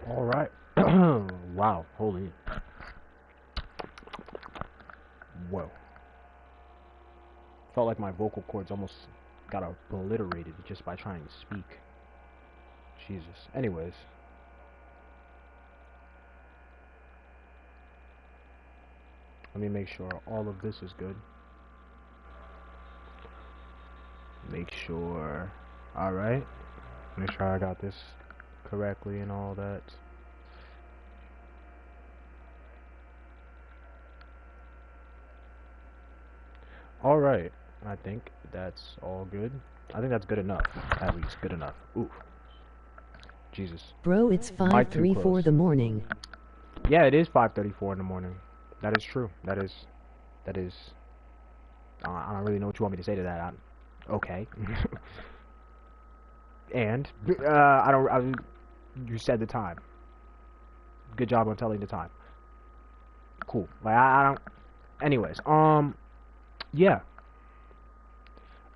All right. Wow. Holy. Whoa. Felt like my vocal cords almost got obliterated just by trying to speak. Jesus. Anyways. Let me make sure all of this is good. Make sure. Alright. Make sure I got this correctly and all that. Alright. I think that's all good. I think that's good enough. At least good enough. Ooh. Jesus. Bro, it's Mic too 5:34 close. the morning. Yeah, it is 5:34 in the morning. That is true. That is. I don't really know what you want me to say to that. Okay. And I don't. You said the time. Good job on telling the time. Cool. Like I don't. Anyways, yeah.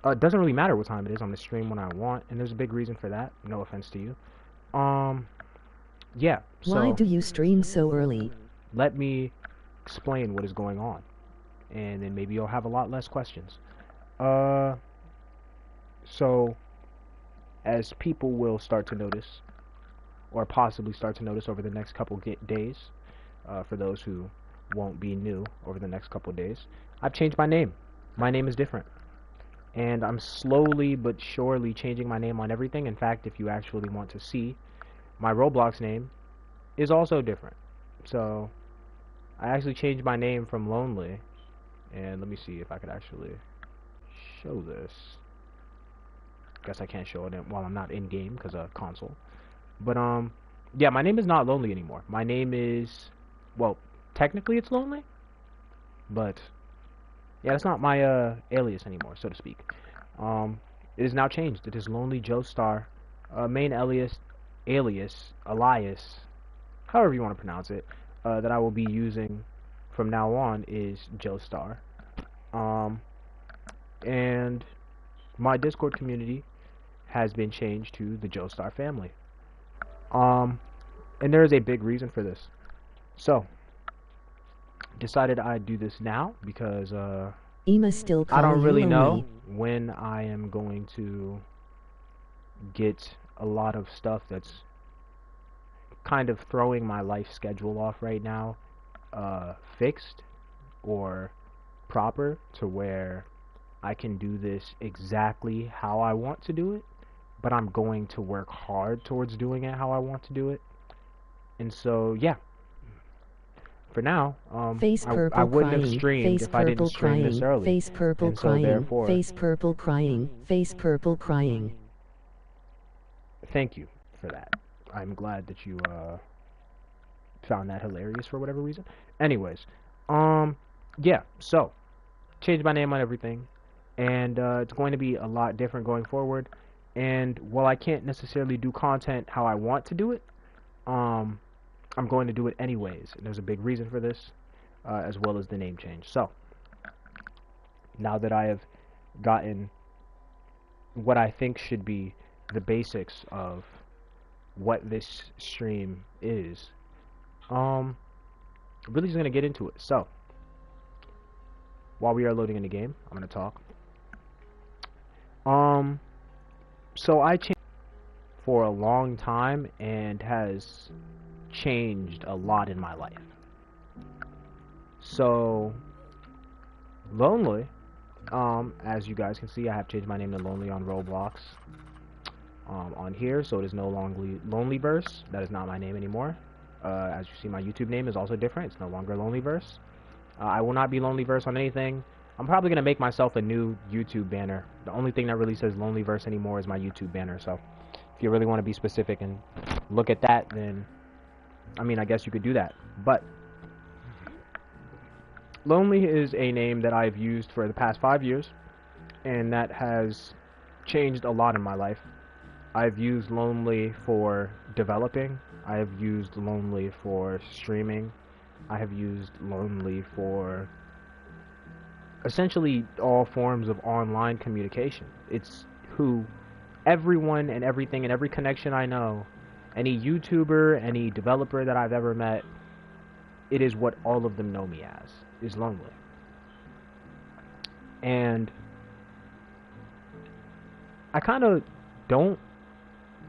It doesn't really matter what time it is. I'm gonna stream when I want, and there's a big reason for that. No offense to you. Yeah. Why So do you stream so early? let me explain what is going on, and then maybe you'll have a lot less questions. So as people will start to notice, or possibly start to notice over the next couple days, for those who won't be new over the next couple days, I've changed my name. My name is different. And I'm slowly but surely changing my name on everything. In fact, if you actually want to see, my Roblox name is also different. So, I actually changed my name from Lonely. And let me see if I could actually show this. Guess I can't show it while I'm not in game because of console. But yeah, my name is not Lonely anymore. My name is, well, technically it's Lonely, but yeah, that's not my alias anymore, so to speak. It is now changed. It is Lonely Joe Star, main alias, however you want to pronounce it, that I will be using from now on is Joe Star. And my Discord community has been changed to the Joe Star family. And there is a big reason for this. So, decided I'd do this now because Ema still I call don't you really lonely. know when I am going to get a lot of stuff that's kind of throwing my life schedule off right now fixed or proper to where I can do this exactly how I want to do it, but I'm going to work hard towards doing it how I want to do it. And so, yeah, for now, Face I purple wouldn't have crying, streamed face if I didn't purple stream this crying, early. face purple And so, crying, therefore, face purple crying, face purple crying. thank you for that. I'm glad that you found that hilarious for whatever reason. Anyways, yeah, so changed my name on everything, and it's going to be a lot different going forward. And while I can't necessarily do content how I want to do it, I'm going to do it anyways. And there's a big reason for this, as well as the name change. So now that I have gotten what I think should be the basics of what this stream is, really just gonna get into it. So while we are loading in the game, I'm gonna talk. So I changed for a long time and has changed a lot in my life. So Lonely, as you guys can see, I have changed my name to Lonely on Roblox. On here, so it is no longer Lonelyverse. That is not my name anymore. As you see, my YouTube name is also different. It's no longer Lonelyverse. I will not be Lonelyverse on anything. I'm probably gonna make myself a new YouTube banner. The only thing that really says Lonelyverse anymore is my YouTube banner. So, if you really want to be specific and look at that, then I mean, I guess you could do that. But Lonely is a name that I've used for the past 5 years, and that has changed a lot in my life. I've used Lonely for developing. I have used Lonely for streaming. I have used Lonely for essentially all forms of online communication. It's who everyone and everything and every connection I know Any YouTuber, any developer that I've ever met, it is what all of them know me as, is lonely. And I kind of don't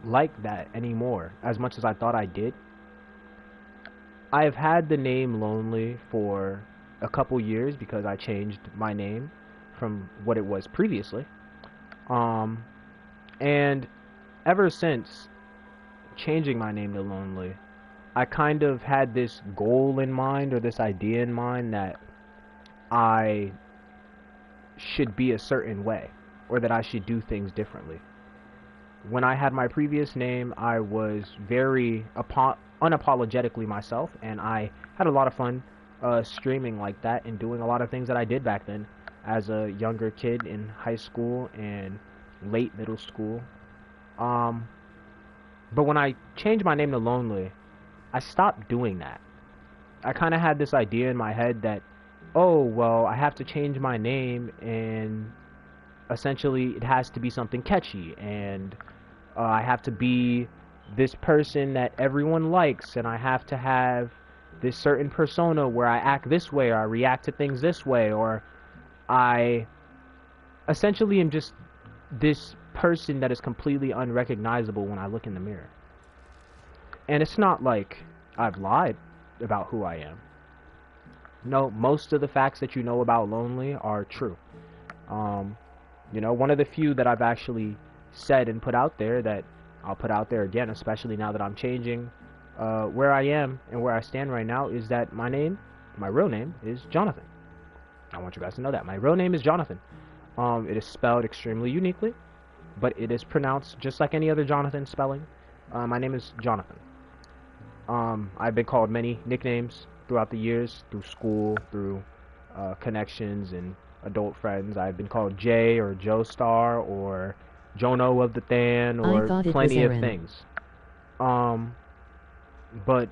like that anymore as much as I thought I did. I've had the name Lonely for a couple years because I changed my name from what it was previously. And ever since changing my name to Lonely, I kind of had this goal in mind, or this idea in mind, that I should be a certain way, or that I should do things differently. When I had my previous name, I was very unapologetically myself, and I had a lot of fun streaming like that and doing a lot of things that I did back then as a younger kid in high school and late middle school. But when I changed my name to Lonely, I stopped doing that. I kind of had this idea in my head that, oh, well, I have to change my name, and essentially it has to be something catchy, and I have to be this person that everyone likes, and I have to have this certain persona where I act this way, or I react to things this way, or I essentially am just this person that is completely unrecognizable when I look in the mirror. And it's not like I've lied about who I am. No, most of the facts that you know about Lonely are true. One of the few that I've actually said and put out there, that I'll put out there again, especially now that I'm changing where I am and where I stand right now, is that my real name is Jonathan. I want you guys to know that. My real name is Jonathan. It is spelled extremely uniquely, but it is pronounced just like any other Jonathan spelling. My name is Jonathan. I've been called many nicknames throughout the years, through school, through connections and adult friends. I've been called Jay or Joestar or Jono of the Than or plenty of things. But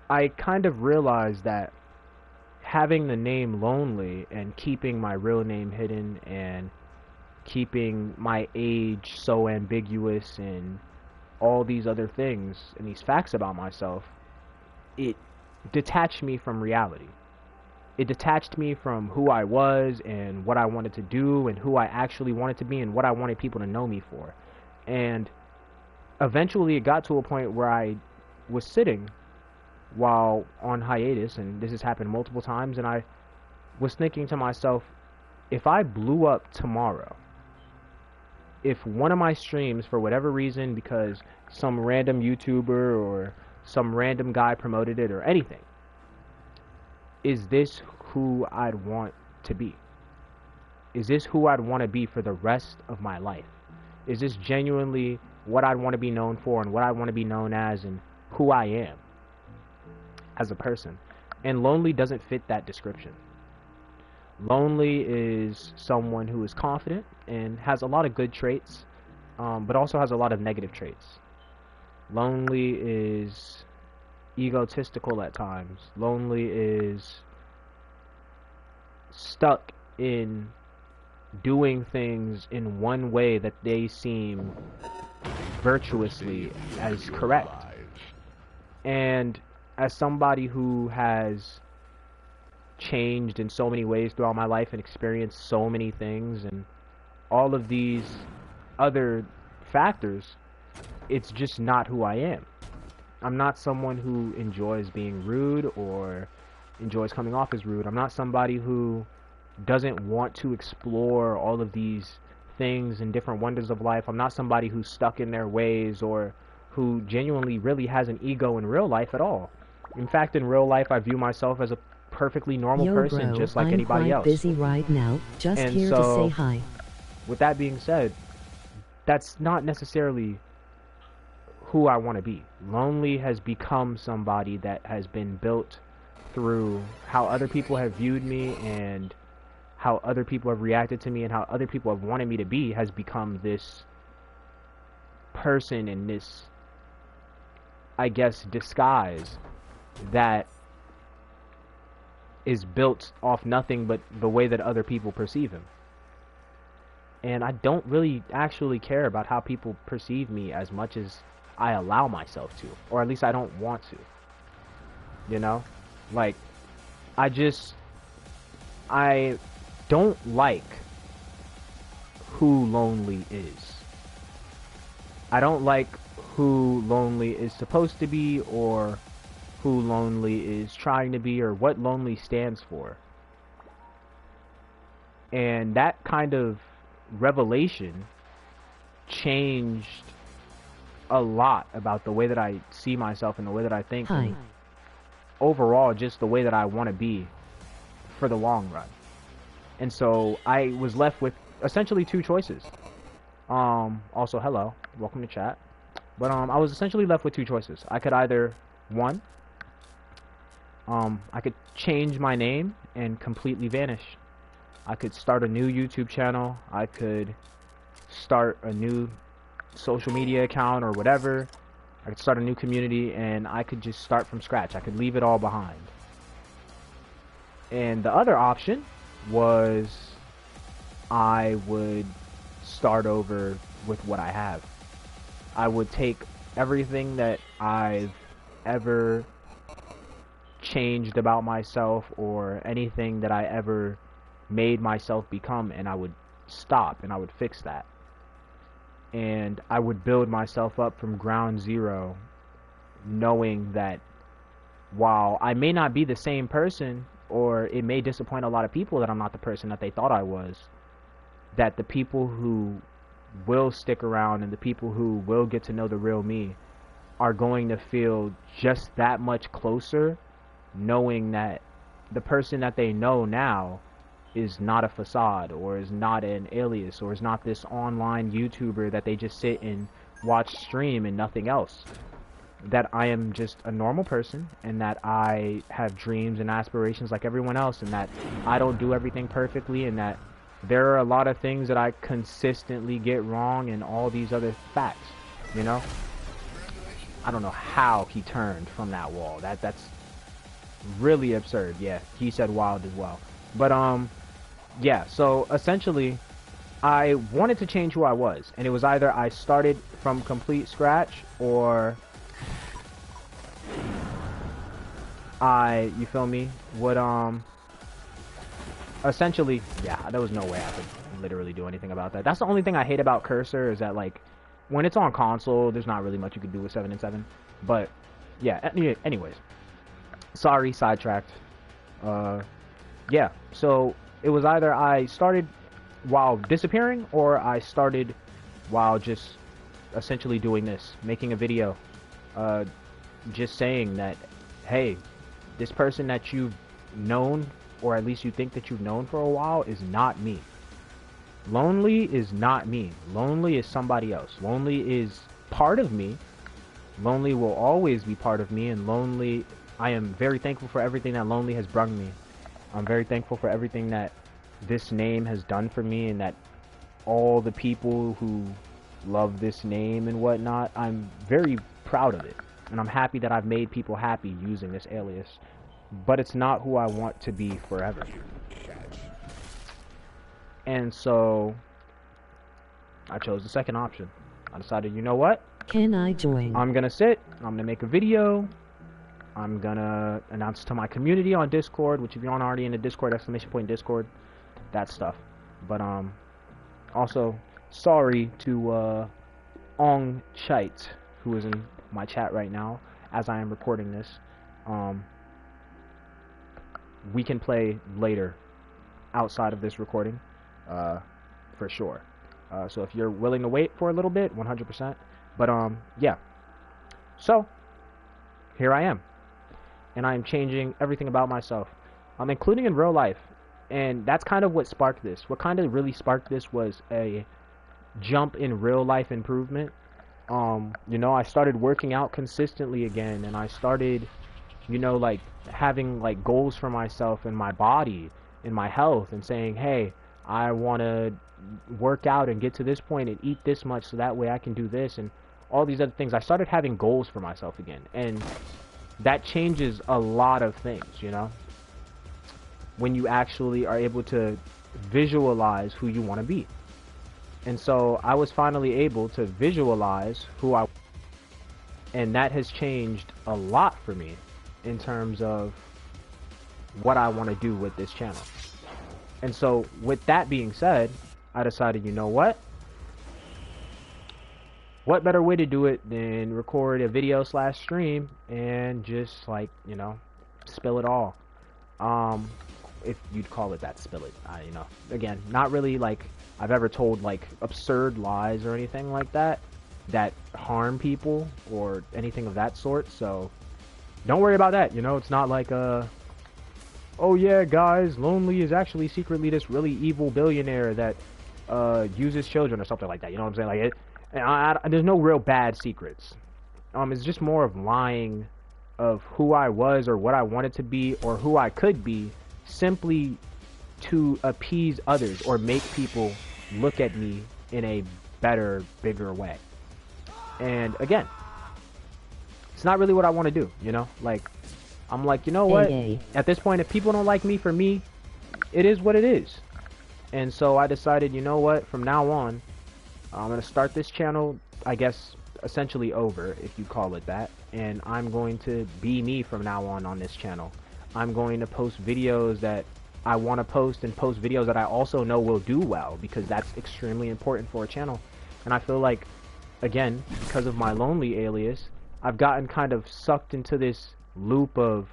I kind of realized that having the name Lonely and keeping my real name hidden and keeping my age so ambiguous and all these other things and these facts about myself, it detached me from reality. It detached me from who I was and what I wanted to do and who I actually wanted to be and what I wanted people to know me for. And eventually it got to a point where I was sitting while on hiatus, and this has happened multiple times, and I was thinking to myself, if I blew up tomorrow, if one of my streams, for whatever reason, because some random YouTuber or some random guy promoted it or anything, is this who I'd want to be? Is this who I'd want to be for the rest of my life? Is this genuinely what I'd want to be known for and what I want to be known as and who I am as a person? And Lonely doesn't fit that description. Lonely is someone who is confident and has a lot of good traits, but also has a lot of negative traits. Lonely is egotistical at times. Lonely is stuck in doing things in one way that they seem virtuously as correct. And as somebody who has changed in so many ways throughout my life and experienced so many things and all of these other factors, it's just not who I am. I'm not someone who enjoys being rude or enjoys coming off as rude. I'm not somebody who doesn't want to explore all of these things and different wonders of life. I'm not somebody who's stuck in their ways or who genuinely really has an ego in real life at all. In fact, in real life, I view myself as a perfectly normal person, bro, just like I'm anybody else. I'm busy right now, just and here so, to say hi. With that being said, that's not necessarily who I want to be. Lonely has become somebody that has been built through how other people have viewed me and how other people have reacted to me and how other people have wanted me to be, has become this person in this, I guess, disguise that is built off nothing but the way that other people perceive him. And I don't really actually care about how people perceive me as much as I allow myself to, or at least I don't want to. You know, like I don't like who lonely is. I don't like who lonely is supposed to be, or who lonely is trying to be, or what lonely stands for. And that kind of revelation changed a lot about the way that I see myself and the way that I think, Hi. and overall just the way that I want to be for the long run. And so I was left with essentially two choices. Also, hello, welcome to chat. But I was essentially left with two choices. I could either, one, I could change my name and completely vanish. I could start a new YouTube channel. I could start a new social media account or whatever. I could start a new community, and I could just start from scratch. I could leave it all behind. And the other option was I would start over with what I have. I would take everything that I've ever changed about myself, or anything that I ever made myself become, and I would stop and I would fix that. And I would build myself up from ground zero, knowing that while I may not be the same person, or it may disappoint a lot of people that I'm not the person that they thought I was, that the people who will stick around and the people who will get to know the real me are going to feel just that much closer, knowing that the person that they know now is not a facade, or is not an alias, or is not this online YouTuber that they just sit and watch stream and nothing else. That I am just a normal person, and that I have dreams and aspirations like everyone else, and that I don't do everything perfectly, and that there are a lot of things that I consistently get wrong, and all these other facts, you know? I don't know how he turned from that wall. That's really absurd. Yeah, he said wild as well. But yeah, so essentially I wanted to change who I was, and it was either I started from complete scratch, or you feel me, would essentially, yeah, there was no way I could literally do anything about that. That's the only thing I hate about Cursor, is that, like, when it's on console, there's not really much you could do with 7 and 7. But yeah, anyways, sorry, sidetracked. Yeah, so it was either I started while disappearing, or I started while just essentially doing this, making a video, just saying that, hey, this person that you've known, or at least you think that you've known for a while, is not me. Lonely is not me. Lonely is somebody else. Lonely is part of me. Lonely will always be part of me, and Lonely, I am very thankful for everything that Lonely has brought me. I'm very thankful for everything that this name has done for me, and that all the people who love this name and whatnot, I'm very proud of it. And I'm happy that I've made people happy using this alias. But it's not who I want to be forever. And so I chose the second option. I decided, you know what? Can I join? I'm gonna sit, I'm gonna make a video, I'm gonna announce to my community on Discord, which if you're not already in the Discord, !Discord, that stuff. But also, sorry to Ong Chite, who is in my chat right now as I am recording this. We can play later outside of this recording, for sure. So if you're willing to wait for a little bit, 100%. But yeah. So here I am, and I'm changing everything about myself, including in real life. And that's kind of what sparked this. What kind of really sparked this was a jump in real life improvement. You know, I started working out consistently again, and I started, you know, like having like goals for myself and my body and my health, and saying, hey, I want to work out and get to this point and eat this much so that way I can do this, and all these other things. I started having goals for myself again, and that changes a lot of things, you know, when you actually are able to visualize who you want to be. And so I was finally able to visualize who I And that has changed a lot for me in terms of what I want to do with this channel. And so, with that being said, I decided, you know what? What better way to do it than record a video slash stream and just, like, you know, spill it all. Um, if you'd call it that, spill it. You know, again, not really like I've ever told like absurd lies or anything like that that harm people or anything of that sort. So don't worry about that. You know, it's not like oh yeah, guys, Lonely is actually secretly this really evil billionaire that uses children or something like that. You know what I'm saying? Like it. There's no real bad secrets. It's just more of lying of who I was or what I wanted to be or who I could be simply to appease others or make people look at me in a better, bigger way. And again, it's not really what I want to do, you know? Like, I'm like, you know what? At this point, if people don't like me for me, it is what it is. And so I decided, you know what? From now on, I'm going to start this channel, I guess, essentially over, if you call it that. And I'm going to be me from now on this channel. I'm going to post videos that I want to post and post videos that I also know will do well, because that's extremely important for a channel. And I feel like, again, because of my Lonely alias, I've gotten kind of sucked into this loop of,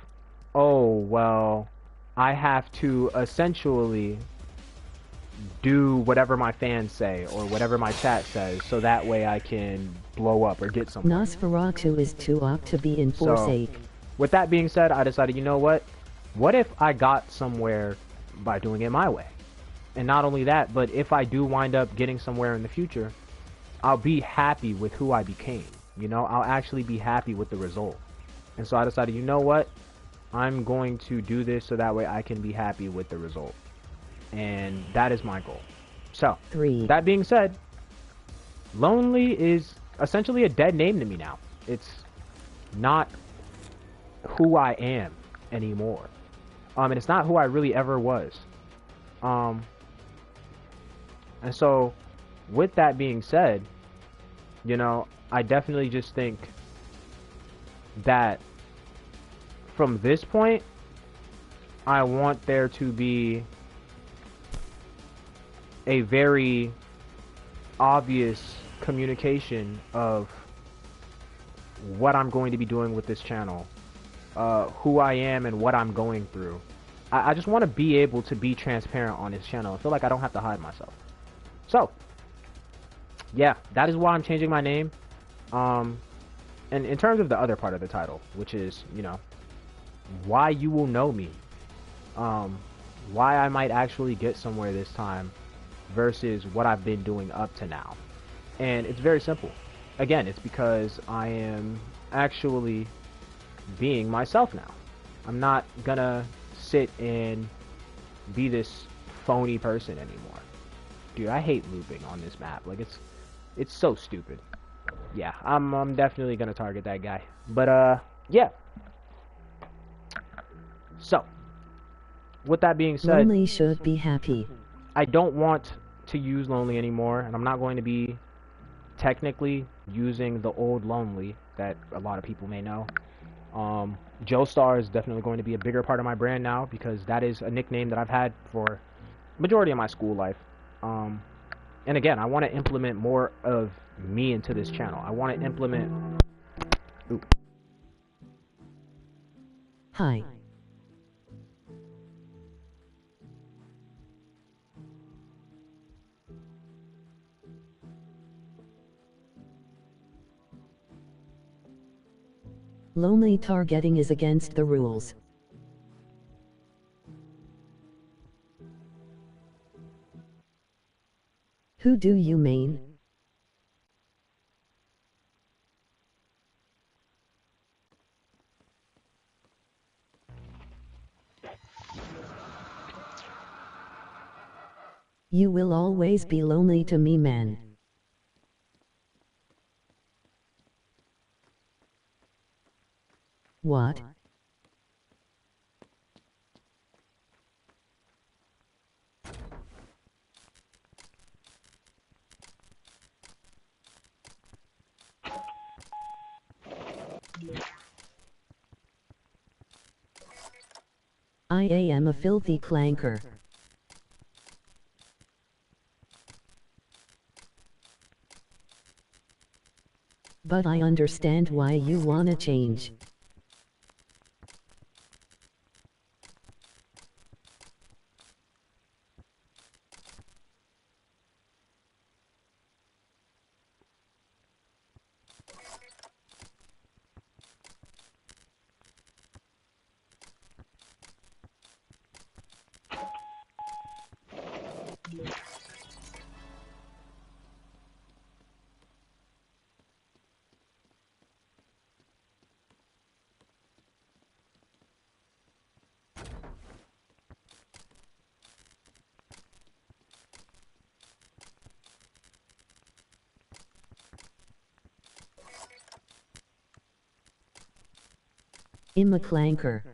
oh, well, I have to essentially do whatever my fans say or whatever my chat says so that way I can blow up or get somewhere. Nosferatu is too up to be in forsake. So, with that being said, I decided, you know what? What if I got somewhere by doing it my way? And not only that, but if I do wind up getting somewhere in the future, I'll be happy with who I became. You know, I'll actually be happy with the result. And so I decided, you know what? I'm going to do this so that way I can be happy with the result. And that is my goal. So, that being said, Lonely is essentially a dead name to me now. It's not who I am anymore. And it's not who I really ever was. And so, with that being said, you know, I definitely just think that from this point, I want there to be a very obvious communication of what I'm going to be doing with this channel, who I am and what I'm going through. I just want to be able to be transparent on this channel. I feel like I don't have to hide myself. So, yeah, that is why I'm changing my name. And in terms of the other part of the title, which is, you know, why you will know me, why I might actually get somewhere this time versus what I've been doing up to now. And it's very simple. Again, it's because I am actually being myself now. I'm not gonna sit and be this phony person anymore. Dude, I hate looping on this map. Like, it's so stupid. Yeah, I'm definitely gonna target that guy. But yeah. So, with that being said, Lonely should be happy. I don't want to use Lonely anymore, and I'm not going to be technically using the old Lonely that a lot of people may know. Joestar is definitely going to be a bigger part of my brand now, because that is a nickname that I've had for majority of my school life. And again, I want to implement more of me into this channel. I want to implement... Ooh. Hi. Lonely targeting is against the rules. Who do you mean? You will always be lonely to me, man. What? I am a filthy clanker. But I understand why you wanna change. I'm a clanker.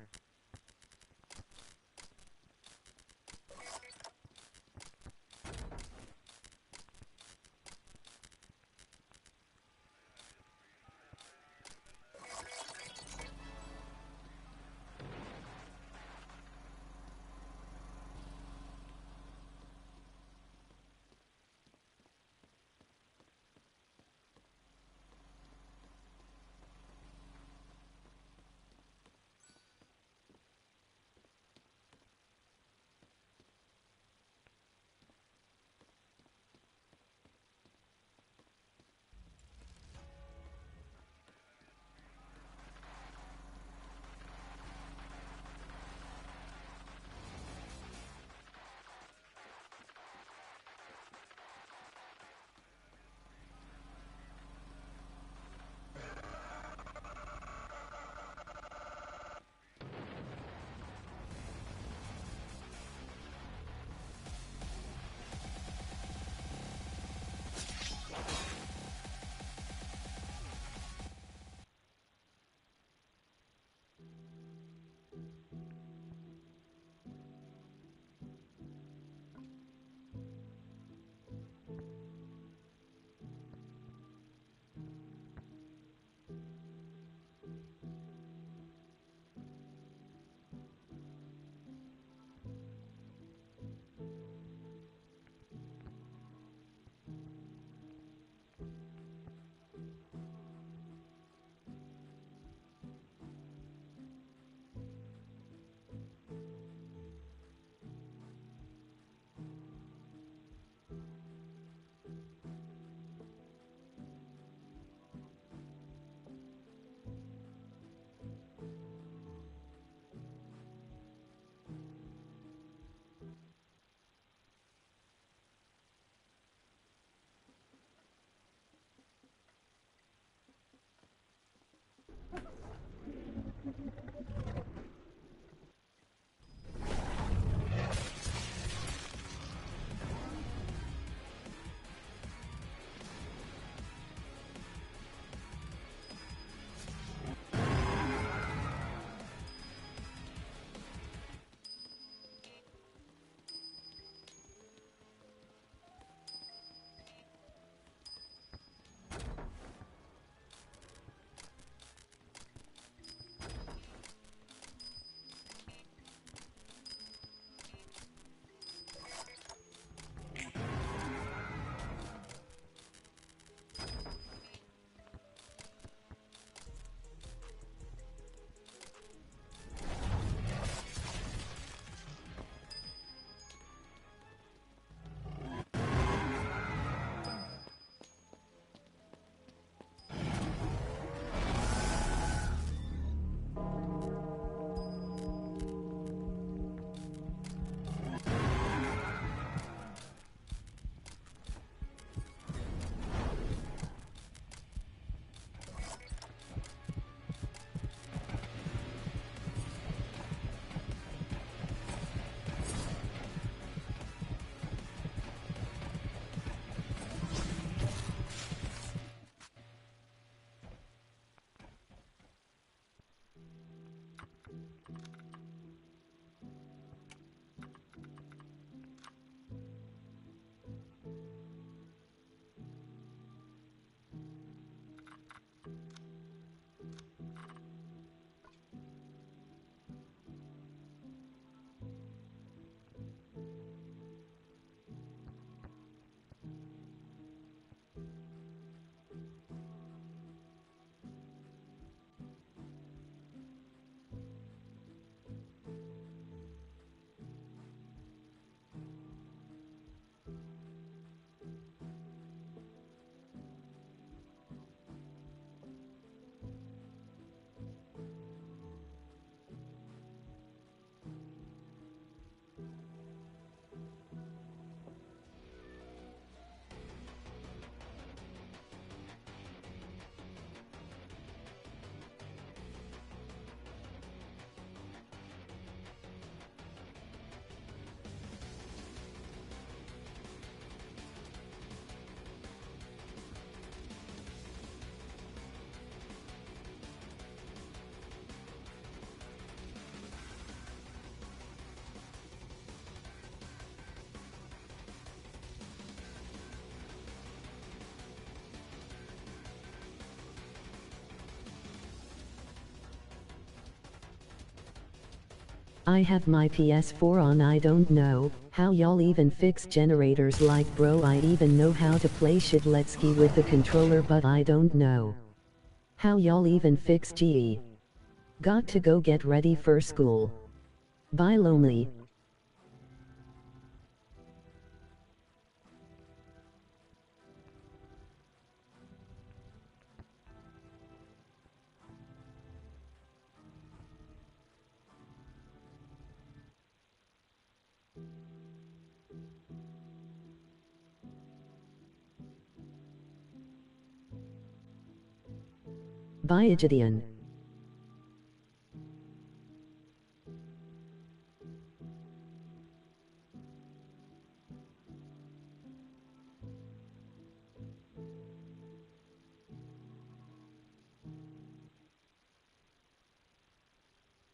I have my PS4 on. I don't know how y'all even fix generators. Like bro, I even know how to play Shidletsky with the controller, but I don't know how y'all even fix GE. Got to go get ready for school. Bye lonely. Bye Gideon.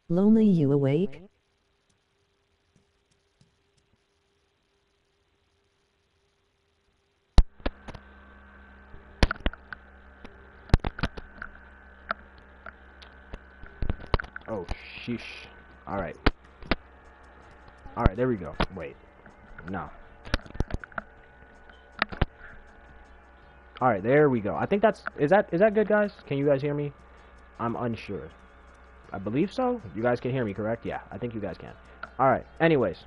Lonely, you awake? Oh, sheesh. Alright. Alright, there we go. Wait. No. Alright, there we go. I think that's... Is that good, guys? Can you guys hear me? I'm unsure. I believe so. You guys can hear me, correct? Yeah, I think you guys can. Alright, anyways.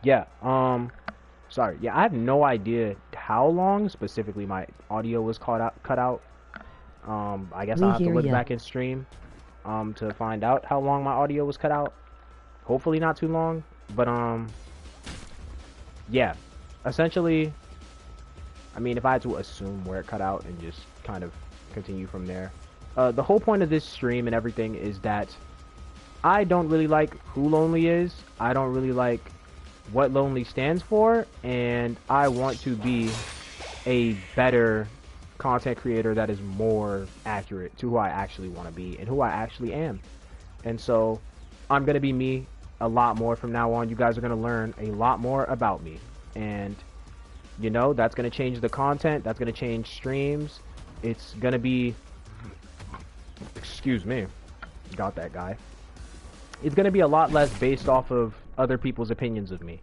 Yeah, sorry. Yeah, I have no idea how long specifically my audio was cut out. I guess I'll have to look back in stream to find out how long my audio was cut out. Hopefully not too long, but yeah, essentially, I mean, if I had to assume where it cut out and just kind of continue from there, the whole point of this stream and everything is that I don't really like who Lonely is. I don't really like what Lonely stands for, and I want to be a better content creator that is more accurate to who I actually want to be and who I actually am. And so I'm going to be me a lot more from now on. You guys are going to learn a lot more about me, and you know, that's going to change the content, that's going to change streams. It's going to be, excuse me, got that guy. It's going to be a lot less based off of other people's opinions of me.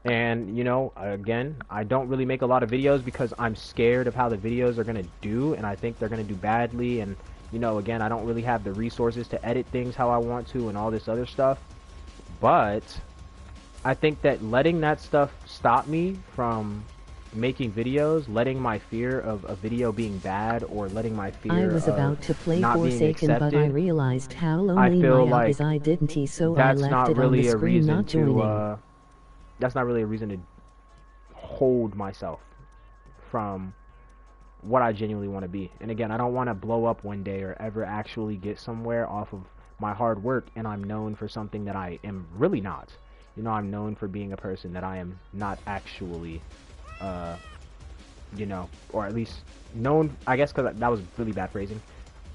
And, you know, again, I don't really make a lot of videos because I'm scared of how the videos are going to do, and I think they're going to do badly. And, you know, again, I don't really have the resources to edit things how I want to and all this other stuff. But I think that letting that stuff stop me from making videos, letting my fear of a video being bad, or letting my fear I was about to play Forsaken, but I realized how I lonely feel my like app is. I didn't, so I that's left not it on really the a screen, reason not joining. to that's not really a reason to hold myself from what I genuinely want to be. And again, I don't want to blow up one day or ever actually get somewhere off of my hard work, and I'm known for something that I am really not. You know, I'm known for being a person that I am not actually, you know, or at least known, I guess, because that was really bad phrasing.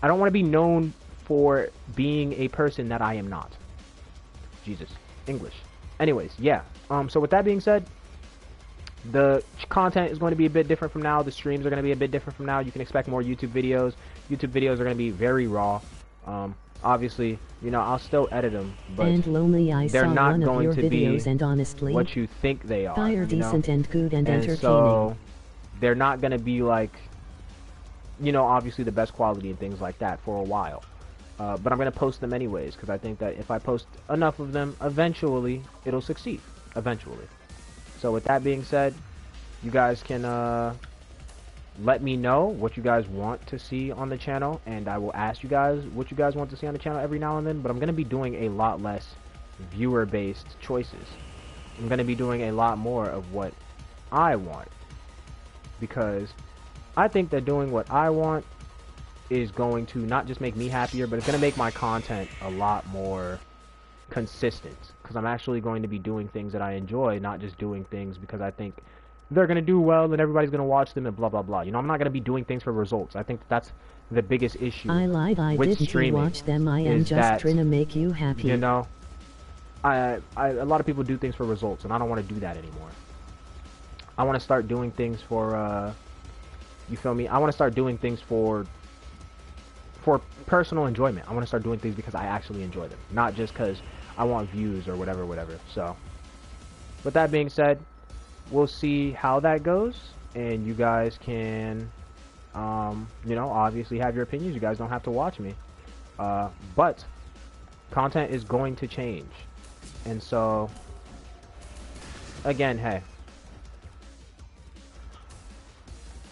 I don't want to be known for being a person that I am not. Jesus, English. Anyways, yeah. So with that being said, the content is going to be a bit different from now. The streams are going to be a bit different from now. You can expect more YouTube videos. YouTube videos are going to be very raw. Obviously, you know, I'll still edit them, but and lonely, I they're saw not one going of your to be videos, and honestly, what you think they are. fire decent and good and entertaining. So they're not going to be like, you know, obviously the best quality and things like that for a while. But I'm going to post them anyways, because I think that if I post enough of them, eventually it'll succeed. Eventually. So with that being said, you guys can let me know what you guys want to see on the channel, and I will ask you guys what you guys want to see on the channel every now and then. But I'm going to be doing a lot less viewer-based choices. I'm going to be doing a lot more of what I want, because I think that doing what I want is going to not just make me happier, but it's going to make my content a lot more consistent, because I'm actually going to be doing things that I enjoy, not just doing things because I think they're going to do well and everybody's going to watch them and blah blah blah. You know, I'm not going to be doing things for results. I think that's the biggest issue. I lied, I with didn't streaming watch them. I am just trying to make you happy. You know, a lot of people do things for results, and I don't want to do that anymore. I want to start doing things for you feel me? I want to start doing things for for personal enjoyment. I want to start doing things because I actually enjoy them, not just because I want views or whatever, whatever. So, with that being said, we'll see how that goes, and you guys can, you know, obviously have your opinions. You guys don't have to watch me, but content is going to change, and so, again, hey,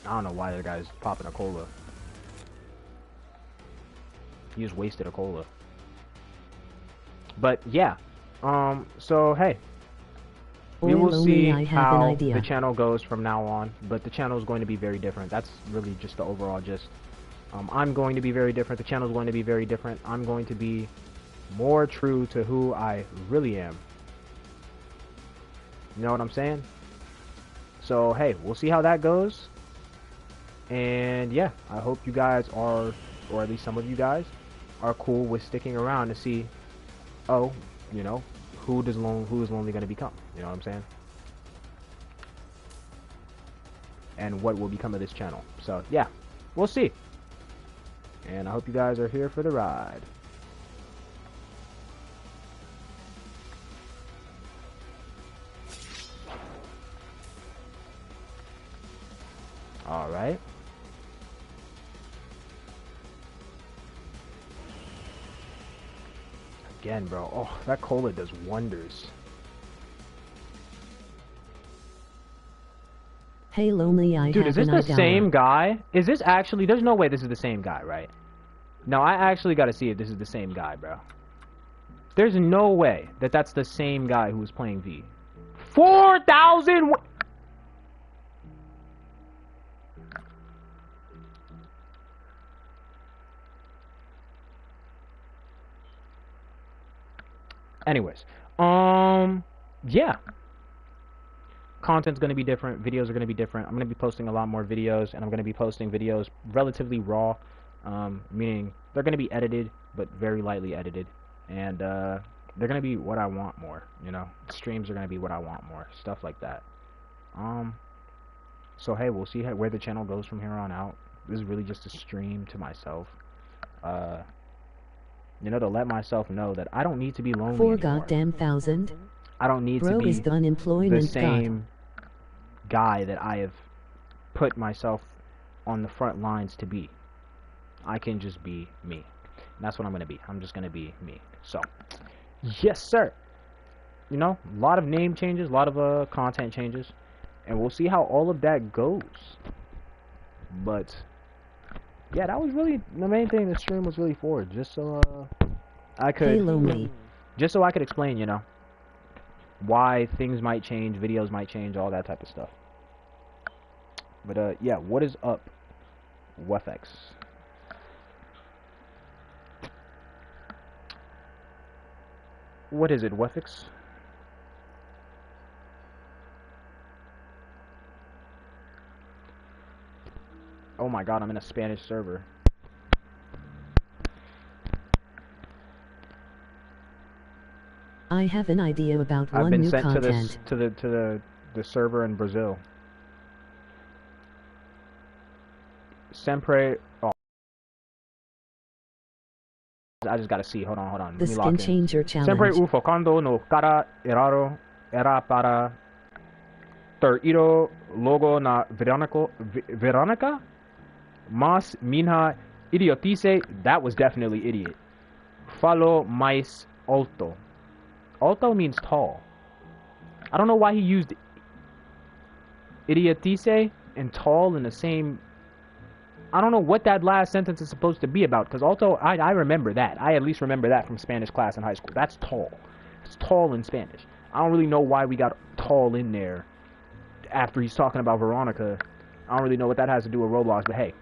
I don't know why the guy's popping a cola. He just wasted a cola. But yeah, so hey, we will see how the channel goes from now on. But the channel is going to be very different. That's really just the overall gist. I'm going to be very different. The channel is going to be very different. I'm going to be more true to who I really am. You know what I'm saying? So hey, we'll see how that goes. And yeah, I hope you guys are, or at least some of you guys, are cool with sticking around to see, oh, you know, who is lonely going to become. You know what I'm saying? And what will become of this channel. So yeah, we'll see. And I hope you guys are here for the ride. All right. Again, bro. Oh, that cola does wonders. Hey, lonely, Dude, is this the same guy? Is this actually... There's no way this is the same guy, right? No, I actually gotta see if this is the same guy, bro. There's no way that that's the same guy who was playing V. 4,000... Anyways, yeah. Content's going to be different. Videos are going to be different. I'm going to be posting a lot more videos, and I'm going to be posting videos relatively raw, meaning they're going to be edited, but very lightly edited, and they're going to be what I want more, you know? Streams are going to be what I want more, stuff like that. So hey, we'll see where the channel goes from here on out. This is really just a stream to myself. You know, to let myself know that I don't need to be lonely anymore. 4,000. I don't need to be the same guy that I have put myself on the front lines to be. I can just be me. And that's what I'm going to be. I'm just going to be me. So, yes, sir. You know, a lot of name changes, a lot of content changes. And we'll see how all of that goes. But... yeah, that was really the main thing the stream was really for, just so I could, just so I could explain, you know, why things might change, videos might change, all that type of stuff. But yeah, what is up, WFX? What is it, WFX? Oh my god, I'm in a Spanish server. I have an idea about one new content. I've been sent to the server in Brazil. Sempre. Oh. I just gotta see. Hold on. The skin changer challenge. Sempre ufocando no cara errado era para ter ido logo na Veronica? Mas minha idiotice. That was definitely idiot. Falo mais alto. Alto means tall. I don't know why he used idiotice and tall in the same... I don't know what that last sentence is supposed to be about, because alto, I remember that. I at least remember that from Spanish class in high school. That's tall. It's tall in Spanish. I don't really know why we got tall in there after he's talking about Veronica. I don't really know what that has to do with Roblox, but hey.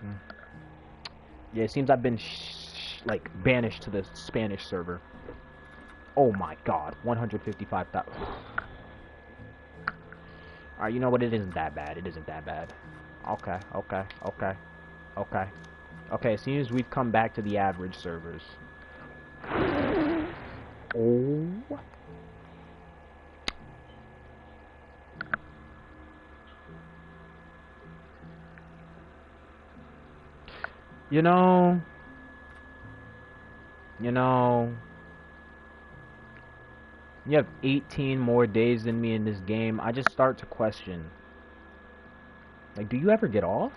Yeah, it seems I've been, like, banished to the Spanish server. Oh my god, 155,000. Alright, you know what? It isn't that bad. It isn't that bad. Okay. Okay, it seems we've come back to the average servers. Oh. You know, You know, you have 18 more days than me in this game. I just start to question. Like, do you ever get off?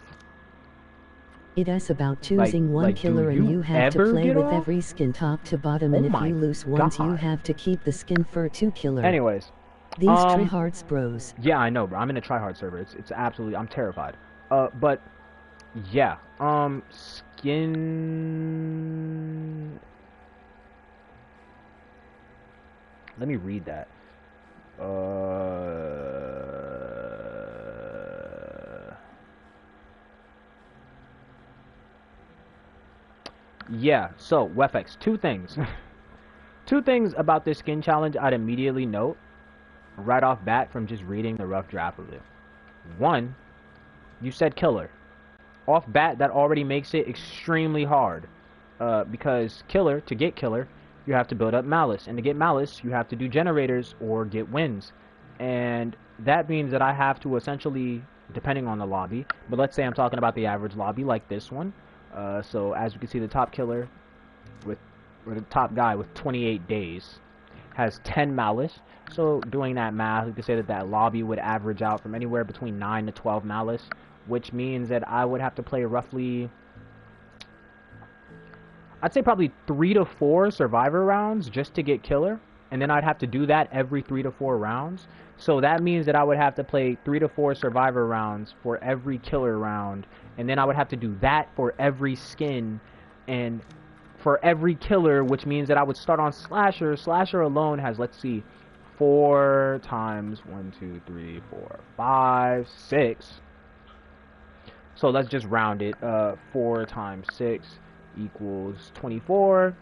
It is about choosing one Do killer and you you have to ever play get with off? every skin top to bottom, Oh and if my you lose once you god. have to keep the skin for 2 killer. Anyways, These tryhards bros. yeah, I know, bro. I'm in a tryhard server. It's absolutely, I'm terrified. But yeah, skin. Let me read that. Yeah. So, Wefx, two things. Two things about this skin challenge I'd immediately note right off bat from just reading the rough draft of it. One, you said killer. Off bat, that already makes it extremely hard. Because killer, to get killer, you have to build up malice. And to get malice, you have to do generators or get wins. And that means that I have to essentially, depending on the lobby, but let's say I'm talking about the average lobby like this one. So as you can see, the top killer with, or the top guy with 28 days has 10 malice. So doing that math, we could say that that lobby would average out from anywhere between 9 to 12 malice, which means that I would have to play roughly, I'd say probably 3 to 4 survivor rounds just to get killer, and then I'd have to do that every 3 to 4 rounds. So that means that I would have to play 3 to 4 survivor rounds for every killer round, and then I would have to do that for every skin and for every killer, which means that I would start on Slasher. Slasher alone has, let's see, 4 times 1, 2, 3, 4, 5, 6. So let's just round it. 4 times 6 equals 24.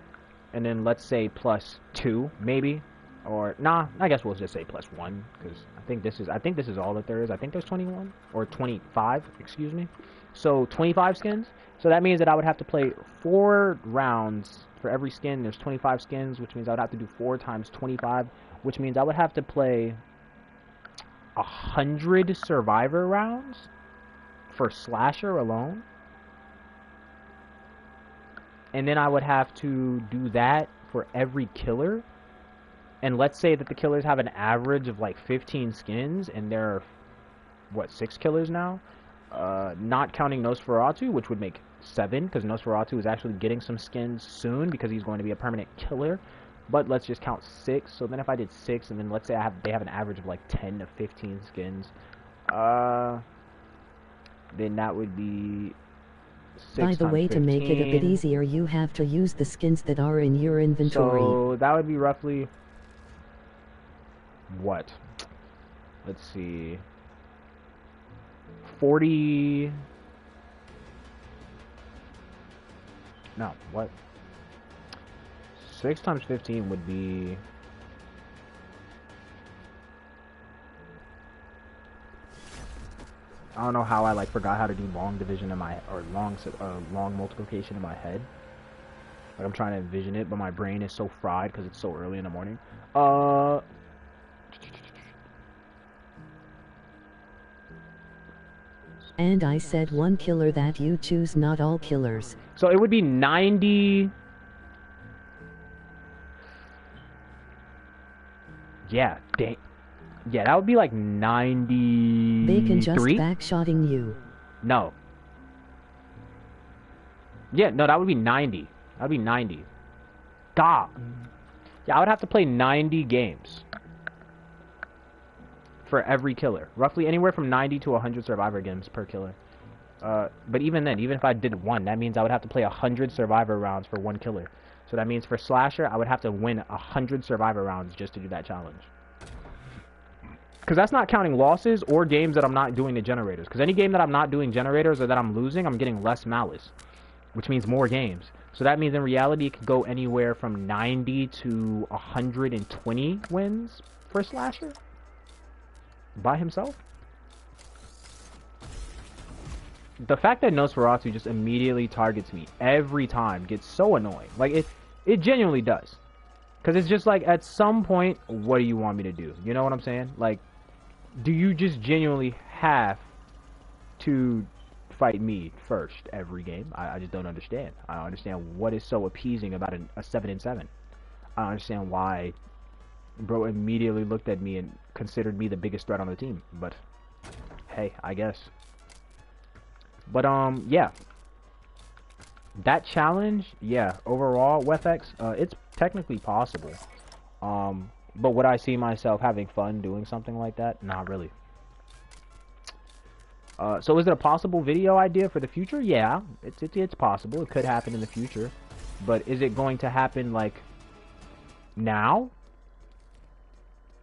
And then let's say plus 2, maybe. Or, nah, I guess we'll just say plus 1. Because I think this is all that there is. I think there's 21. Or 25, excuse me. So 25 skins. So that means that I would have to play 4 rounds for every skin. There's 25 skins, which means I would have to do 4 times 25, which means I would have to play 100 survivor rounds for Slasher alone. And then I would have to do that for every killer. And let's say that the killers have an average of like 15 skins, and there are, what, 6 killers now? Not counting Nosferatu, which would make 7, because Nosferatu is actually getting some skins soon because he's going to be a permanent killer. But let's just count 6. So then if I did 6, and then let's say they have an average of like 10 to 15 skins, then that would be 6 By the way, 15. to make it a bit easier, you have to use the skins that are in your inventory. So that would be roughly, what? Let's see. 40. No, what? 6 times 15 would be. I don't know how I forgot how to do long division in my, or long multiplication in my head. Like, I'm trying to envision it, but my brain is so fried because it's so early in the morning. And I said one killer that you choose, not all killers. So it would be 90. Yeah, dang. Yeah, that would be like 93. They can just backshotting you. No. Yeah, no, that would be 90. That would be 90. God. Yeah, I would have to play 90 games for every killer. Roughly anywhere from 90 to 100 survivor games per killer. But even then, even if I did 1, that means I would have to play 100 survivor rounds for 1 killer. So that means for Slasher, I would have to win 100 survivor rounds just to do that challenge. Because that's not counting losses or games that I'm not doing the generators. Because any game that I'm not doing generators or that I'm losing, I'm getting less malice, which means more games. So that means in reality, it could go anywhere from 90 to 120 wins for Slasher by himself. The fact that Nosferatu just immediately targets me every time gets so annoying. Like, it genuinely does. Because it's just like, at some point, what do you want me to do? You know what I'm saying? Like, do you just genuinely have to fight me first every game. I just don't understand. I don't understand what is so appeasing about a 7-7. I don't understand why bro immediately looked at me and considered me the biggest threat on the team. But hey, I guess. But yeah. That challenge, yeah, overall, WefX, it's technically possible. But would I see myself having fun doing something like that? Not really. So is it a possible video idea for the future? Yeah, it's possible. It could happen in the future. But is it going to happen, like, now?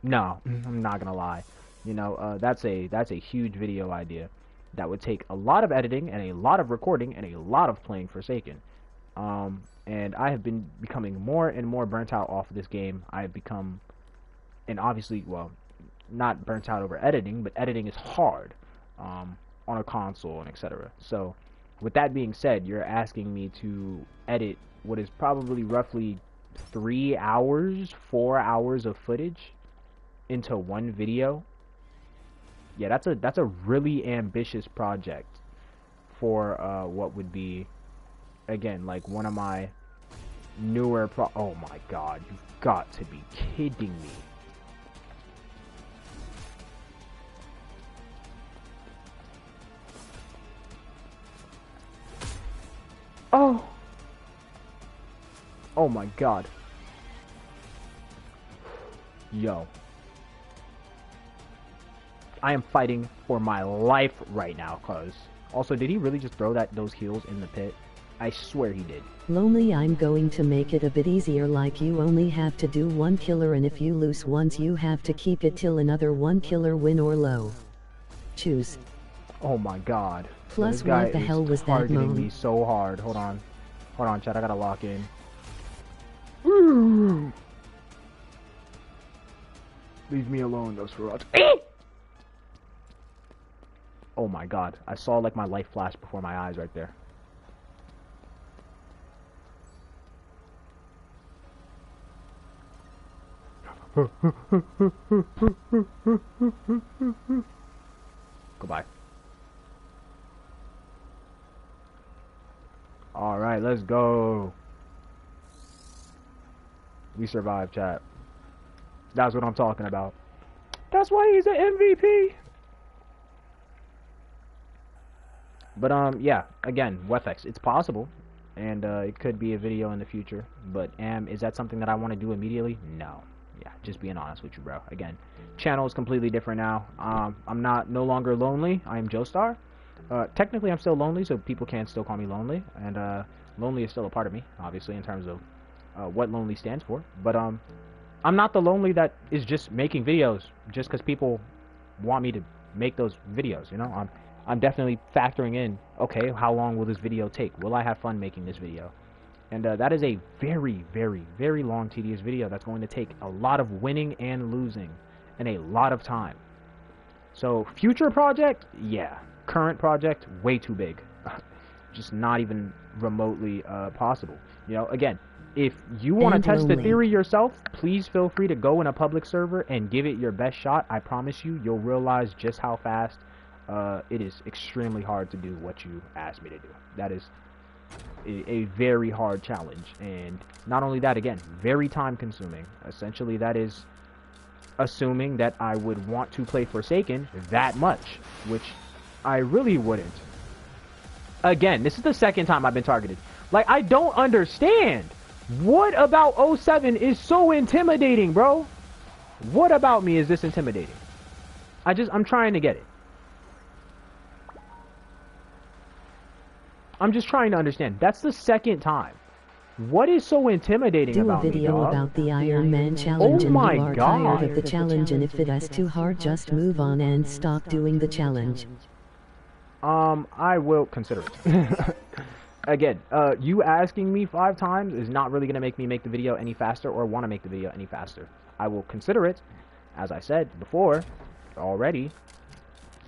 No, I'm not gonna lie. You know, that's a huge video idea. That would take a lot of editing and a lot of recording and a lot of playing Forsaken. And I have been becoming more and more burnt out off of this game. I have become, and obviously, well, not burnt out over editing, but editing is hard on a console and etc. So, with that being said, you're asking me to edit what is probably roughly 3 hours, 4 hours of footage into one video. Yeah, that's a really ambitious project for what would be, again, like one of my newer oh my god, you've got to be kidding me. Oh. Oh my god. Yo. I am fighting for my life right now, cuz. Also, did he really just throw those heals in the pit? I swear he did. Lonely, I'm going to make it a bit easier, like you only have to do one killer, and if you lose once you have to keep it till another one killer win or low. Choose. Oh my god. Plus, what the hell was that targeting me so hard. Hold on. Hold on, chat. I gotta lock in. Leave me alone, Nosferatu. Oh my god. I saw like my life flash before my eyes right there. Goodbye. Alright, let's go. We survived, chat. That's what I'm talking about. That's why he's an MVP. But yeah, again, WefX, it's possible, and it could be a video in the future. But is that something that I want to do immediately? No. Yeah, just being honest with you, bro. Again, channel is completely different now. I'm no longer lonely. I am Joestar. Technically, I'm still lonely, so people can still call me lonely, and lonely is still a part of me, obviously, in terms of what lonely stands for. But I'm not the lonely that is just making videos just because people want me to make those videos. You know, I'm definitely factoring in, okay, how long will this video take? Will I have fun making this video? And that is a very, very, very long, tedious video that's going to take a lot of winning and losing and a lot of time. So, future project, yeah. Current project, way too big. Just not even remotely possible. You know, again, if you want to test the theory yourself, please feel free to go in a public server and give it your best shot. I promise you, you'll realize just how fast it is extremely hard to do what you asked me to do. That is a very hard challenge, and not only that, again, very time consuming. Essentially, that is assuming that I would want to play Forsaken that much, which I really wouldn't. Again, this is the second time I've been targeted. Like, I don't understand. What about 07 is so intimidating, bro? What about me is this intimidating? I'm trying to get it. I'm just trying to understand. That's the second time. What is so intimidating about me, dog? Do a video about the Iron Man challenge, and you are tired of the challenge, and if it is too hard, just move on and stop doing the challenge. I will consider it. Again, you asking me 5 times is not really going to make me make the video any faster or want to make the video any faster. I will consider it, as I said before, already,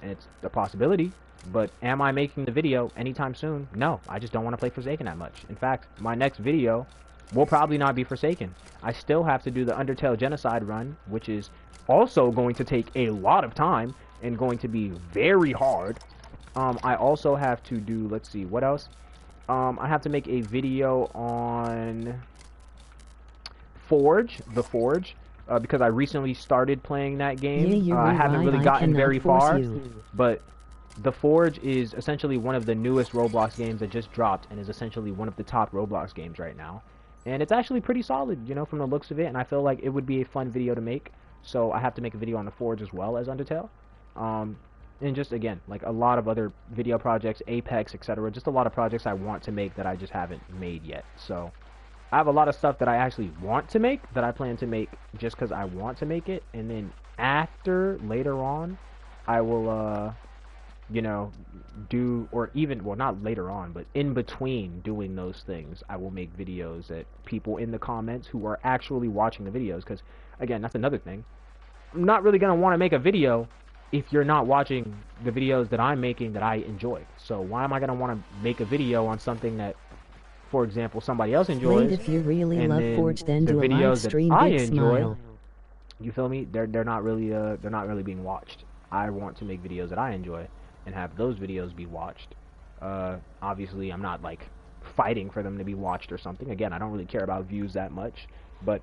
and it's a possibility. But am I making the video anytime soon? No, I just don't want to play Forsaken that much. In fact, my next video will probably not be Forsaken. I still have to do the Undertale Genocide run, which is also going to take a lot of time and going to be very hard. I also have to do, let's see, what else? I have to make a video on the Forge, because I recently started playing that game. Yeah, you're I haven't right, really I gotten cannot very force far, you. but the Forge is essentially one of the newest Roblox games that just dropped, and is essentially one of the top Roblox games right now. And it's actually pretty solid, you know, from the looks of it, and I feel like it would be a fun video to make. So I have to make a video on the Forge as well as Undertale. Um, and just, again, like a lot of other video projects, Apex, etc. Just a lot of projects I want to make that I just haven't made yet. So I have a lot of stuff that I actually want to make, that I plan to make just because I want to make it. And then later on, I will, you know, do, or even, well, not later on, but in between doing those things, I will make videos that people in the comments who are actually watching the videos, because, again, that's another thing. I'm not really going to want to make a video if you're not watching the videos that I'm making that I enjoy. So why am I going to want to make a video on something that, for example, somebody else enjoys, Wait, if you really and love then Forge, then the do a live videos that stream, I big enjoy, smile. you feel me? They're not really being watched. I want to make videos that I enjoy and have those videos be watched. Obviously, I'm not like fighting for them to be watched or something. Again, I don't really care about views that much, but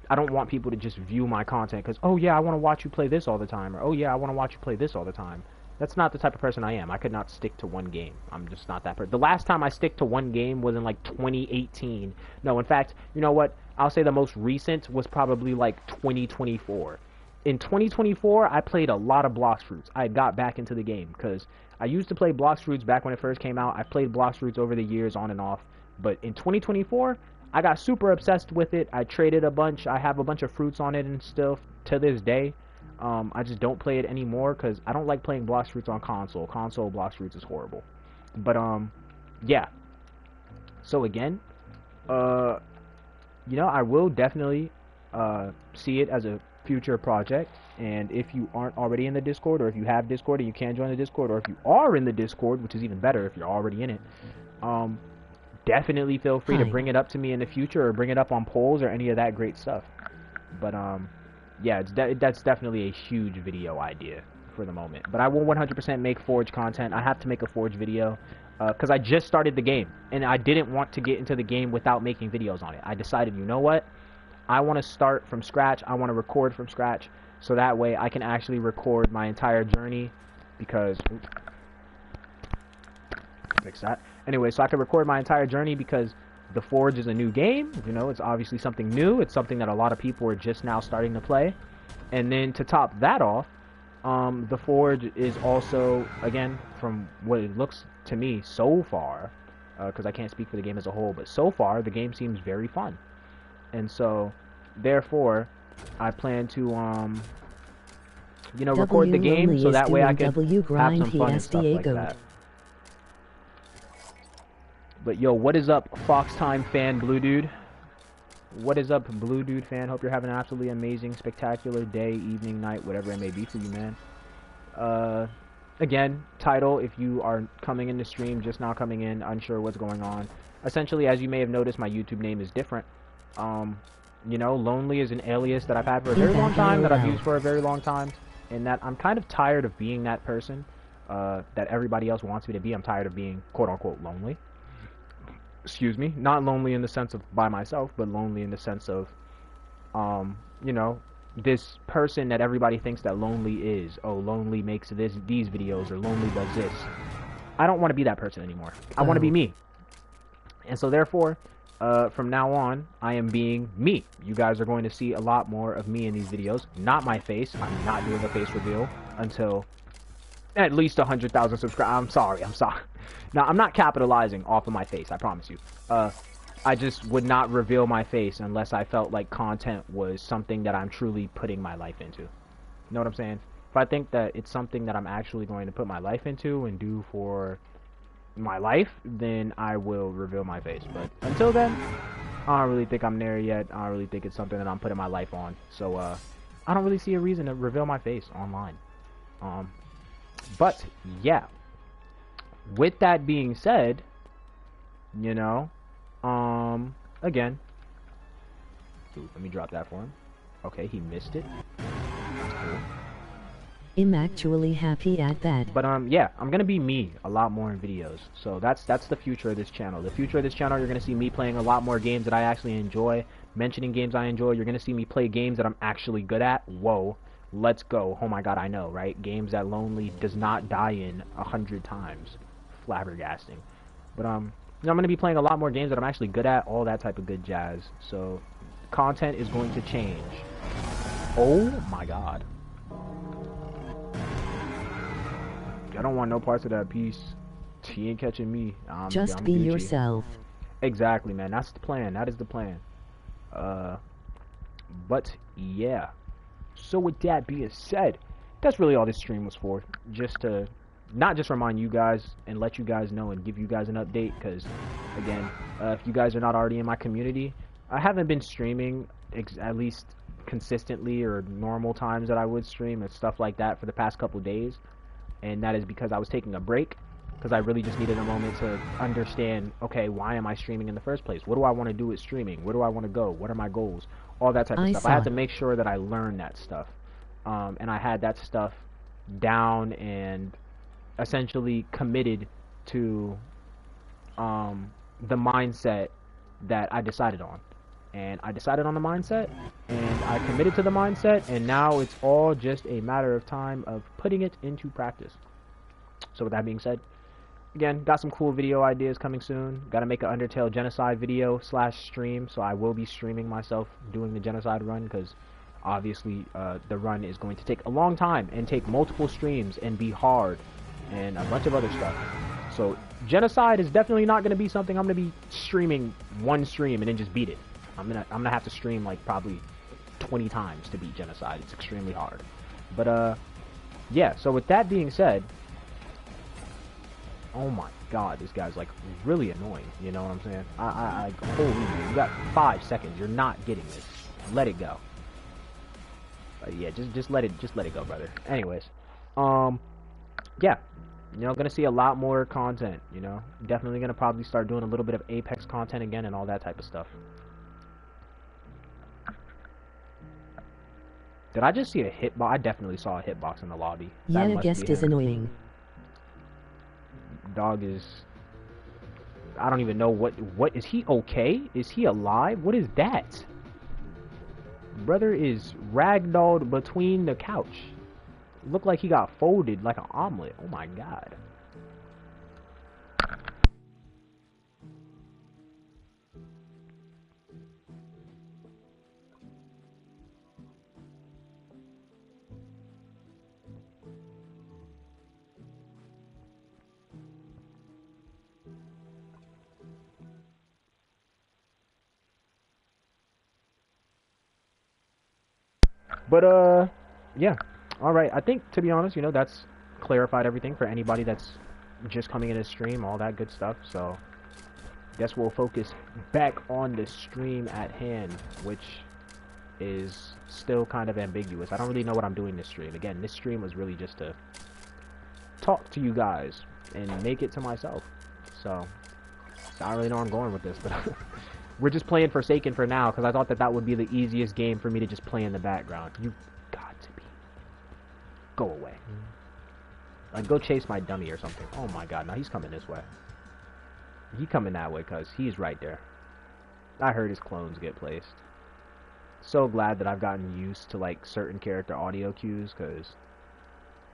I don't want people to just view my content because, oh yeah, I want to watch you play this all the time, or oh yeah, I want to watch you play this all the time. That's not the type of person I am. I could not stick to one game. I'm just not that person. The last time I stick to one game was in like 2018. No, in fact, you know what? I'll say the most recent was probably like 2024. In 2024, I played a lot of Blox Fruits. I got back into the game because I used to play Blox Fruits back when it first came out. I played Blox Fruits over the years on and off. But in 2024, I got super obsessed with it. I traded a bunch. I have a bunch of fruits on it and stuff to this day. I just don't play it anymore because I don't like playing Blox Fruits on console. Console Blox Fruits is horrible. But, yeah. So again, you know, I will definitely, see it as a future project. And if you aren't already in the Discord, or if you have Discord and you can join the Discord, or if you are in the Discord, which is even better if you're already in it, definitely feel free to Hi. bring it up to me in the future, or bring it up on polls or any of that great stuff. But yeah, that's definitely a huge video idea for the moment. But I will 100% make Forge content. I have to make a Forge video because I just started the game, and I didn't want to get into the game without making videos on it. I decided, you know what? I want to start from scratch. I want to record from scratch, so that way I can actually record my entire journey. Because fix that. Anyway, so I can record my entire journey because the Forge is a new game. You know, it's obviously something new. It's something that a lot of people are just now starting to play. And then to top that off, the Forge is also, again, from what it looks to me so far, because I can't speak for the game as a whole, but so far the game seems very fun. And so, therefore, I plan to, you know, record the game so that way I can have some fun and stuff like that. But yo, what is up, Fox Time fan, Blue Dude? What is up, Blue Dude fan? Hope you're having an absolutely amazing, spectacular day, evening, night, whatever it may be for you, man. Again, title, if you are coming in the stream, just now coming in, unsure what's going on. Essentially, as you may have noticed, my YouTube name is different. You know, Lonely is an alias that I've had for a very long time, that I've used for a very long time, and that I'm kind of tired of being that person that everybody else wants me to be. I'm tired of being quote-unquote lonely. Excuse me, not lonely in the sense of by myself, but lonely in the sense of, you know, this person that everybody thinks that Lonely is. Oh, Lonely makes these videos, or Lonely does this. I don't want to be that person anymore. I want to be me. And so therefore, from now on, I am being me. You guys are going to see a lot more of me in these videos. Not my face. I'm not doing a face reveal until at least 100,000 subscribers. I'm sorry. Now, I'm not capitalizing off of my face, I promise you. I just would not reveal my face unless I felt like content was something that I'm truly putting my life into. You know what I'm saying? If I think that it's something that I'm actually going to put my life into and do for my life, then I will reveal my face. But until then, I don't really think I'm there yet. I don't really think it's something that I'm putting my life on. So, I don't really see a reason to reveal my face online. But, yeah. With that being said, you know, again, ooh, let me drop that for him. Okay, he missed it. That's cool. I'm actually happy at that. But yeah, I'm gonna be me a lot more in videos. So that's the future of this channel. The future of this channel, you're gonna see me playing a lot more games that I actually enjoy, mentioning games I enjoy. You're gonna see me play games that I'm actually good at. Whoa, let's go. Oh my god, I know, right? Games that Lonely does not die in 100 times. Flabbergasting. But I'm gonna be playing a lot more games that I'm actually good at, all that type of good jazz. So content is going to change. Oh my god. I don't want no parts of that piece. He ain't catching me. Just I'm be Gucci. yourself. Exactly, man. That's the plan. That is the plan. But yeah. So with that being said, that's really all this stream was for. Just to not just remind you guys and let you guys know and give you guys an update. Because again, if you guys are not already in my community, I haven't been streaming at least consistently or normal times that I would stream and stuff like that for the past couple days. And that is because I was taking a break, because I really just needed a moment to understand, okay, why am I streaming in the first place? What do I want to do with streaming? Where do I want to go? What are my goals? All that type of stuff. I had to make sure that I learned that stuff. And I had that stuff down and essentially committed to the mindset that I decided on. And I decided on the mindset, and I committed to the mindset, and now it's all just a matter of time of putting it into practice. So with that being said, again, got some cool video ideas coming soon. Got to make an Undertale Genocide video / stream, so I will be streaming myself doing the Genocide run, because obviously the run is going to take a long time and take multiple streams and be hard and a bunch of other stuff. So Genocide is definitely not going to be something I'm going to be streaming one stream and then just beat it. I'm gonna have to stream like probably 20 times to beat Genocide. It's extremely hard. But yeah, so with that being said, oh my god, this guy's like really annoying, you know what I'm saying? I holy man, you got 5 seconds, you're not getting this. Let it go. Yeah, just let it go, brother. Anyways, yeah, you know, gonna see a lot more content, you know. Definitely gonna probably start doing a little bit of Apex content again and all that type of stuff. Did I just see a hitbox? I definitely saw a hitbox in the lobby. Yeah, guest is annoying. Dog is... I don't even know what... Is he okay? Is he alive? What is that? Brother is ragdolled between the couch. Looked like he got folded like an omelet. Oh my god. But, yeah. Alright, I think, to be honest, you know, that's clarified everything for anybody that's just coming in to stream, all that good stuff, so... Guess we'll focus back on the stream at hand, which is still kind of ambiguous. I don't really know what I'm doing this stream. Again, this stream was really just to talk to you guys and make it to myself. So, I don't really know where I'm going with this, but... We're just playing Forsaken for now, because I thought that would be the easiest game for me to just play in the background. You got to be. Go away. Like, go chase my dummy or something. Oh my god, now he's coming this way. He coming that way, because he's right there. I heard his clones get placed. So glad that I've gotten used to, like, certain character audio cues, because...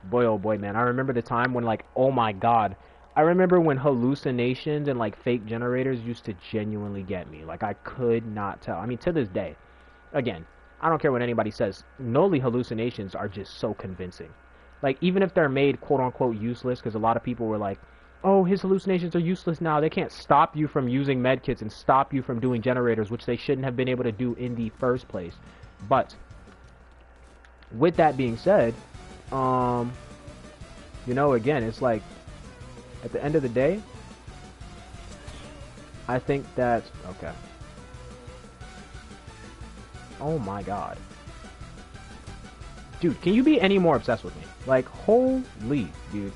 Boy, oh boy, man. I remember the time when, like, oh my god... I remember when hallucinations and like fake generators used to genuinely get me. Like I could not tell. I mean, to this day, again, I don't care what anybody says. Noli hallucinations are just so convincing. Like even if they're made quote unquote useless, because a lot of people were like, "Oh, his hallucinations are useless now. They can't stop you from using medkits and stop you from doing generators, which they shouldn't have been able to do in the first place." But with that being said, you know, again, it's like. At the end of the day, I think that... Okay. Oh my god. Dude, can you be any more obsessed with me? Like, holy, dude.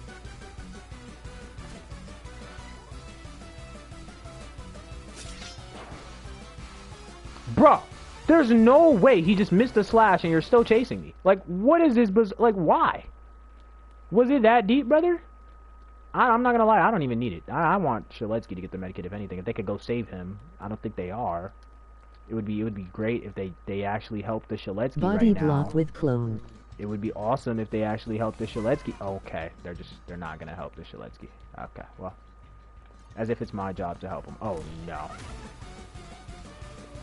Bruh, there's no way he just missed a slash and you're still chasing me. Like, what is this? Like, why? Was it that deep, brother? I'm not gonna lie, I don't even need it. I want Shaletsky to get the medikit, if anything. If they could go save him, I don't think they are. It would be great if they actually help the Shaletsky Body right now. block with clone. It would be awesome if they actually help the Shaletsky. Okay, they're not gonna help the Shaletsky. Okay, well, as if it's my job to help him. Oh no.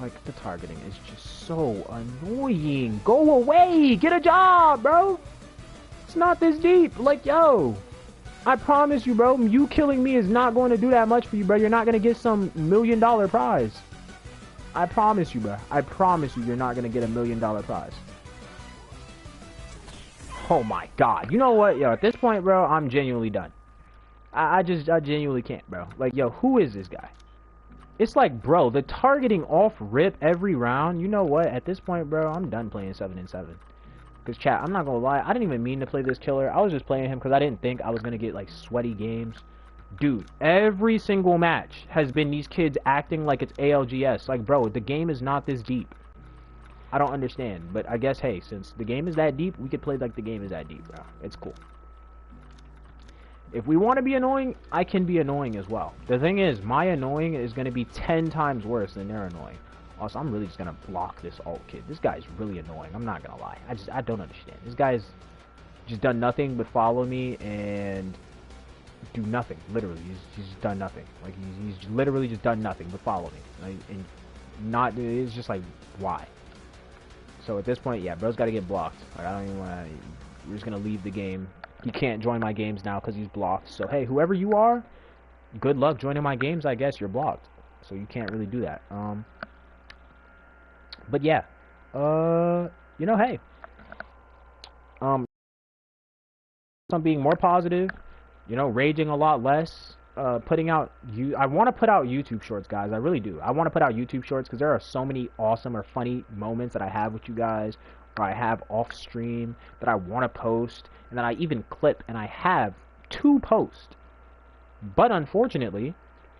Like, the targeting is just so annoying. Go away! Get a job, bro! It's not this deep. Like, yo, I promise you, bro, you killing me is not going to do that much for you, bro. You're not going to get some $1 million prize. I promise you, bro. I promise you, you're not going to get $1 million prize. Oh my god. You know what, yo, at this point, bro, I'm genuinely done. I genuinely can't, bro. Like, yo, who is this guy? It's like, bro, the targeting off rip every round. You know what? At this point, bro, I'm done playing 7 and 7. Because, chat, I'm not gonna lie, I didn't even mean to play this killer. I was just playing him because I didn't think I was gonna get, like, sweaty games. Dude, every single match has been these kids acting like it's ALGS. Like, bro, the game is not this deep. I don't understand. But I guess, hey, since the game is that deep, we could play like the game is that deep, bro. It's cool. If we want to be annoying, I can be annoying as well. The thing is, my annoying is going to be 10 times worse than their annoying. Also, I'm really just going to block this alt kid. This guy's really annoying. I'm not going to lie. I don't understand. This guy's just done nothing but follow me and do nothing. Literally, he's just done nothing. Like, he's literally just done nothing but follow me. Like, and not, it's just like, why? So at this point, yeah, bro's got to get blocked. Like, I don't even want to, we're just going to leave the game. He can't join my games now because he's blocked. So, hey, whoever you are, good luck joining my games. I guess you're blocked. So you can't really do that. But yeah. You know, hey. I'm being more positive. You know, raging a lot less. Putting out... I want to put out YouTube shorts, guys. I really do. I want to put out YouTube shorts because there are so many awesome or funny moments that I have with you guys. Or I have off stream that I want to post. And that I even clip. And I have to post. But unfortunately,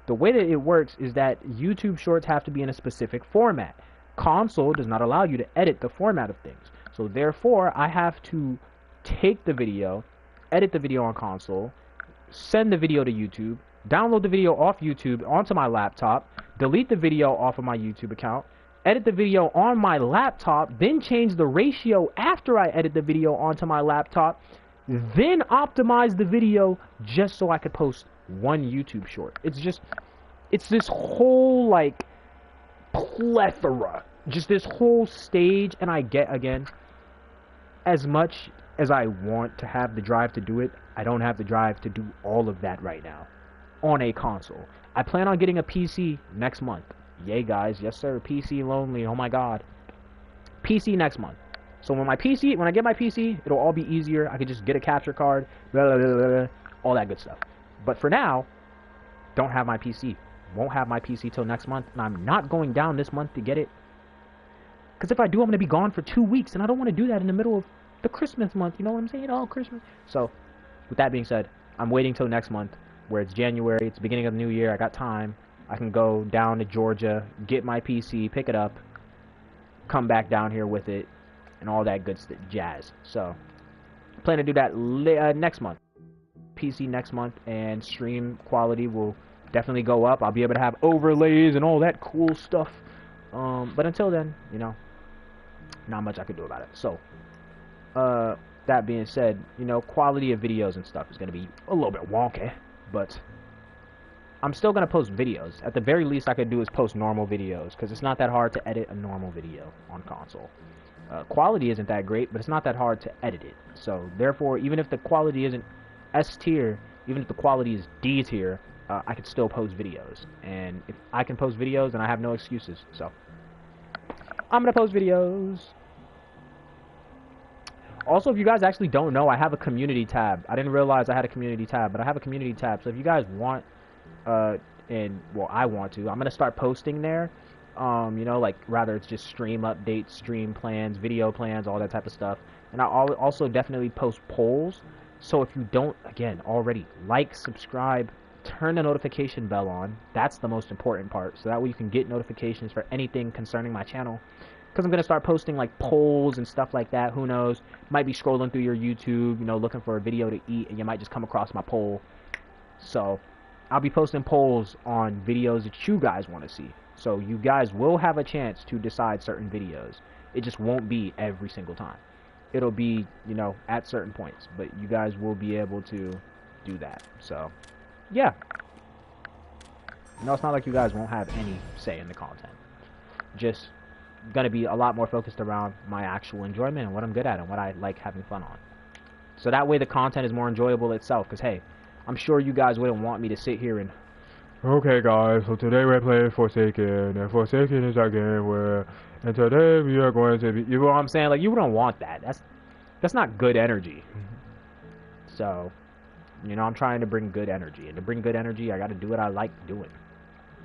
the way that it works is that YouTube shorts have to be in a specific format. Console does not allow you to edit the format of things. So therefore, I have to take the video, edit the video on console, send the video to YouTube, download the video off YouTube onto my laptop, delete the video off of my YouTube account, edit the video on my laptop, then change the ratio after I edit the video onto my laptop, then optimize the video just so I could post one YouTube short. It's this whole, like, plethora, just this whole stage. And I get, again, as much as I want to have the drive to do it, I don't have the drive to do all of that right now on a console. I plan on getting a PC next month. Yay, guys. Yes, sir. PC lonely. Oh my god. PC next month. So when I get my PC, it'll all be easier. I can just get a capture card, blah, blah, blah, blah, all that good stuff. But for now, don't have my PC. Won't have my PC till next month, and I'm not going down this month to get it. Because if I do, I'm going to be gone for 2 weeks, and I don't want to do that in the middle of the Christmas month. You know what I'm saying? Oh, Christmas. So, with that being said, I'm waiting till next month, where it's January, it's the beginning of the new year, I got time. I can go down to Georgia, get my PC, pick it up, come back down here with it, and all that good jazz. So, plan to do that next month. PC next month, and stream quality will definitely go up. I'll be able to have overlays and all that cool stuff. But until then, you know, not much I can do about it. So, that being said, you know, quality of videos and stuff is going to be a little bit wonky, but I'm still going to post videos. At the very least I could do is post normal videos, because it's not that hard to edit a normal video on console. Quality isn't that great, but it's not that hard to edit it. So, therefore, even if the quality isn't S tier, even if the quality is D tier, I could still post videos. And if I can post videos, then I have no excuses. So, I'm going to post videos. Also, if you guys actually don't know, I have a community tab. I didn't realize I had a community tab, but I have a community tab. So if you guys want, well, I want to, I'm going to start posting there. You know, like, rather it's just stream updates, stream plans, video plans, all that type of stuff. And I'll also definitely post polls. So if you don't, again, already like, subscribe, turn the notification bell on. That's the most important part. So that way you can get notifications for anything concerning my channel. Because I'm going to start posting like polls and stuff like that. Who knows? Might be scrolling through your YouTube, you know, looking for a video to eat, and you might just come across my poll. So I'll be posting polls on videos that you guys want to see. So you guys will have a chance to decide certain videos. It just won't be every single time. It'll be, you know, at certain points. But you guys will be able to do that. So, yeah. You know, it's not like you guys won't have any say in the content. Just gonna be a lot more focused around my actual enjoyment and what I'm good at and what I like having fun on. So that way the content is more enjoyable itself. Because, hey, I'm sure you guys wouldn't want me to sit here and, okay guys, so today we're playing Forsaken, and Forsaken is our game where, and today we are going to be, you know what I'm saying? Like, you wouldn't want that. That's not good energy. So, you know, I'm trying to bring good energy, and to bring good energy, I gotta do what I like doing.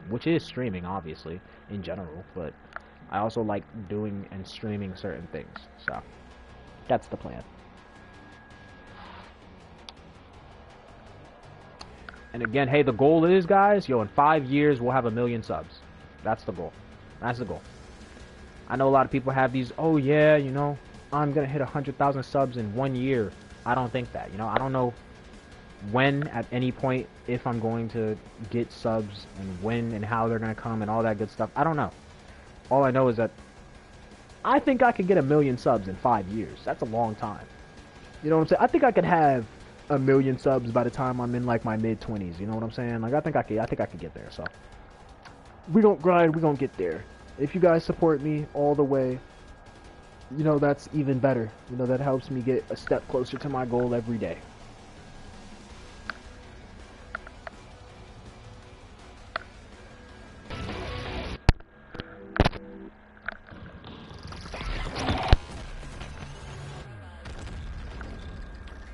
Which is streaming, obviously, in general, but I also like doing and streaming certain things, so that's the plan. And again, hey, the goal is, guys, yo, in 5 years, we'll have 1 million subs. That's the goal. That's the goal. I know a lot of people have these, oh, yeah, you know, I'm going to hit 100,000 subs in 1 year. I don't think that, you know, I don't know when, at any point, if I'm going to get subs and when and how they're going to come and all that good stuff. I don't know. All I know is that I think I could get 1 million subs in 5 years. That's a long time. You know what I'm saying? I think I could have 1 million subs by the time I'm in like my mid-20s. You know what I'm saying? Like I think I could get there. So we don't grind, we gonna get there. If you guys support me all the way, you know, that's even better. You know, that helps me get a step closer to my goal every day.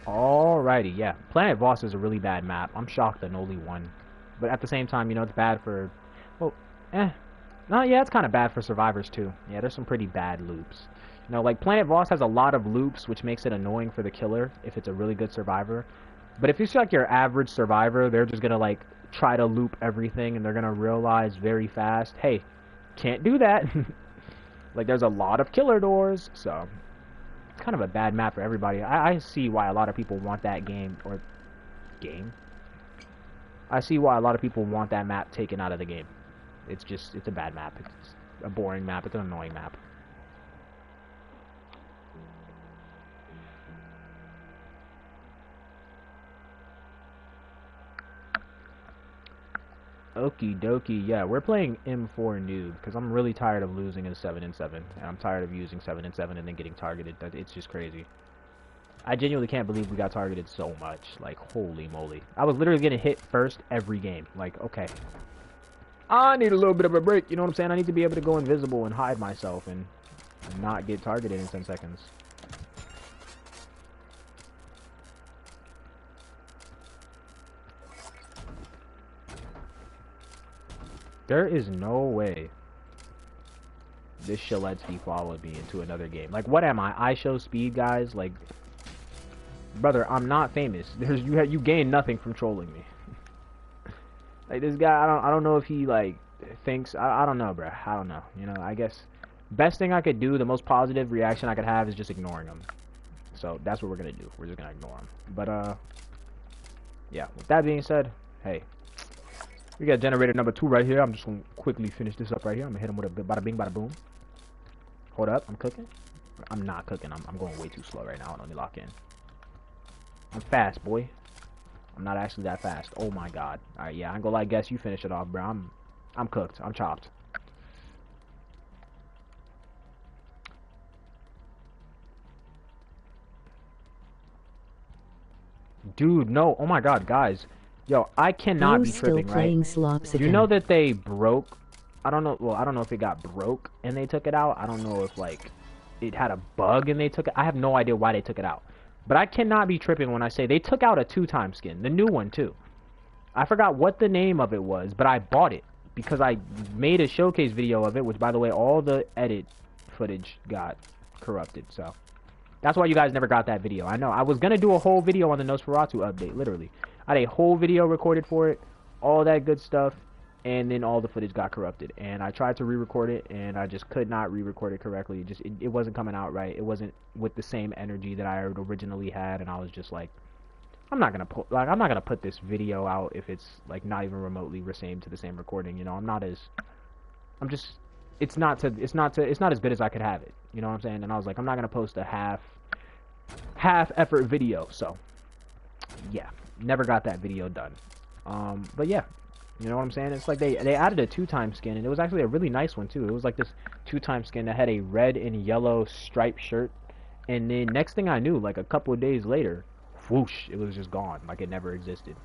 Alrighty, yeah. Planet Voss is a really bad map. I'm shocked that only one. But at the same time, you know, it's bad for... Well, No, yeah, it's kind of bad for survivors, too. Yeah, there's some pretty bad loops. You know, like, Planet Voss has a lot of loops, which makes it annoying for the killer if it's a really good survivor. But if it's like your average survivor, they're just gonna, like, try to loop everything, and they're gonna realize very fast, hey, can't do that. Like, there's a lot of killer doors, so... It's kind of a bad map for everybody. I see why a lot of people want that game, or... Game? I see why a lot of people want that map taken out of the game. It's just, it's a bad map. It's a boring map. It's an annoying map. Okie dokie, yeah, we're playing M4 Noob, because I'm really tired of losing in 7 and 7, and I'm tired of using 7 and 7 and then getting targeted. It's just crazy. I genuinely can't believe we got targeted so much. Like, holy moly. I was literally getting hit first every game. Like, okay. I need a little bit of a break, you know what I'm saying? I need to be able to go invisible and hide myself and not get targeted in 10 seconds. There is no way this Shaletsky followed me into another game. Like, what am I? I show speed, guys? Like, brother, I'm not famous. You gain nothing from trolling me. Like, this guy, I don't know if he, like, thinks, I don't know, bruh. I don't know. You know, I guess best thing I could do, the most positive reaction I could have is just ignoring him. So, that's what we're gonna do. We're just gonna ignore him. But, yeah. With that being said, hey. We got generator number 2 right here. I'm just gonna quickly finish this up right here. I'm gonna hit him with a bada bing, bada boom. Hold up, I'm cooking. I'm not cooking. I'm going way too slow right now. Let me lock in. I'm fast, boy. I'm not actually that fast. Oh my god. All right, yeah. I ain't gonna lie. Guess you finish it off, bro. I'm cooked. I'm chopped. Dude, no. Oh my god, guys. Yo, I cannot be tripping, right? You know that they broke... I don't know... Well, I don't know if it got broke and they took it out. I don't know if, like, it had a bug and they took it... I have no idea why they took it out. But I cannot be tripping when I say they took out a 2-time skin. The new one, too. I forgot what the name of it was, but I bought it. Because I made a showcase video of it, which, by the way, all the edit footage got corrupted, so... That's why you guys never got that video. I know. I was gonna do a whole video on the Nosferatu update, literally. I had a whole video recorded for it, all that good stuff, and then all the footage got corrupted. And I tried to re-record it, and I just could not re-record it correctly. It wasn't coming out right. It wasn't with the same energy that I originally had, and I was just like, I'm not gonna put this video out if it's like not even remotely the same recording. You know, I'm just it's not as good as I could have it. You know what I'm saying? And I was like, I'm not gonna post a half effort video. So yeah, never got that video done. But yeah, you know what I'm saying? It's like they added a 2-time skin, and it was actually a really nice one too. It was like this 2-time skin that had a red and yellow striped shirt, and then next thing I knew, like a couple of days later, whoosh, it was just gone, like it never existed.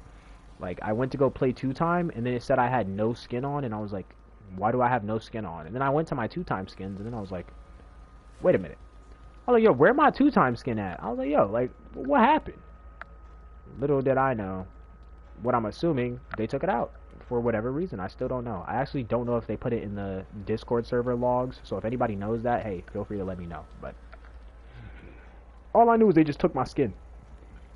Like I went to go play 2-time, and then it said I had no skin on, and I was like, why do I have no skin on? And then I went to my 2-time skins, and then I was like, wait a minute. I was like, yo, where my 2-time skin at? I was like, yo, like, what happened? Little did I know, what I'm assuming, they took it out for whatever reason. I still don't know. I actually don't know if they put it in the Discord server logs, so if anybody knows that, hey, feel free to let me know. But all I knew is they just took my skin,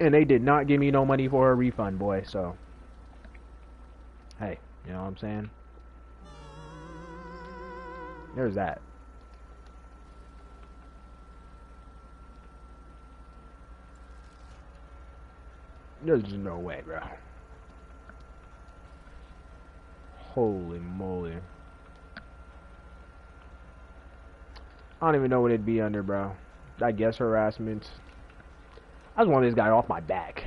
and they did not give me no money for a refund, boy. So hey, you know what I'm saying? There's that. There's just no way, bro. Holy moly. I don't even know what it'd be under, bro. I guess harassment. I just want this guy off my back.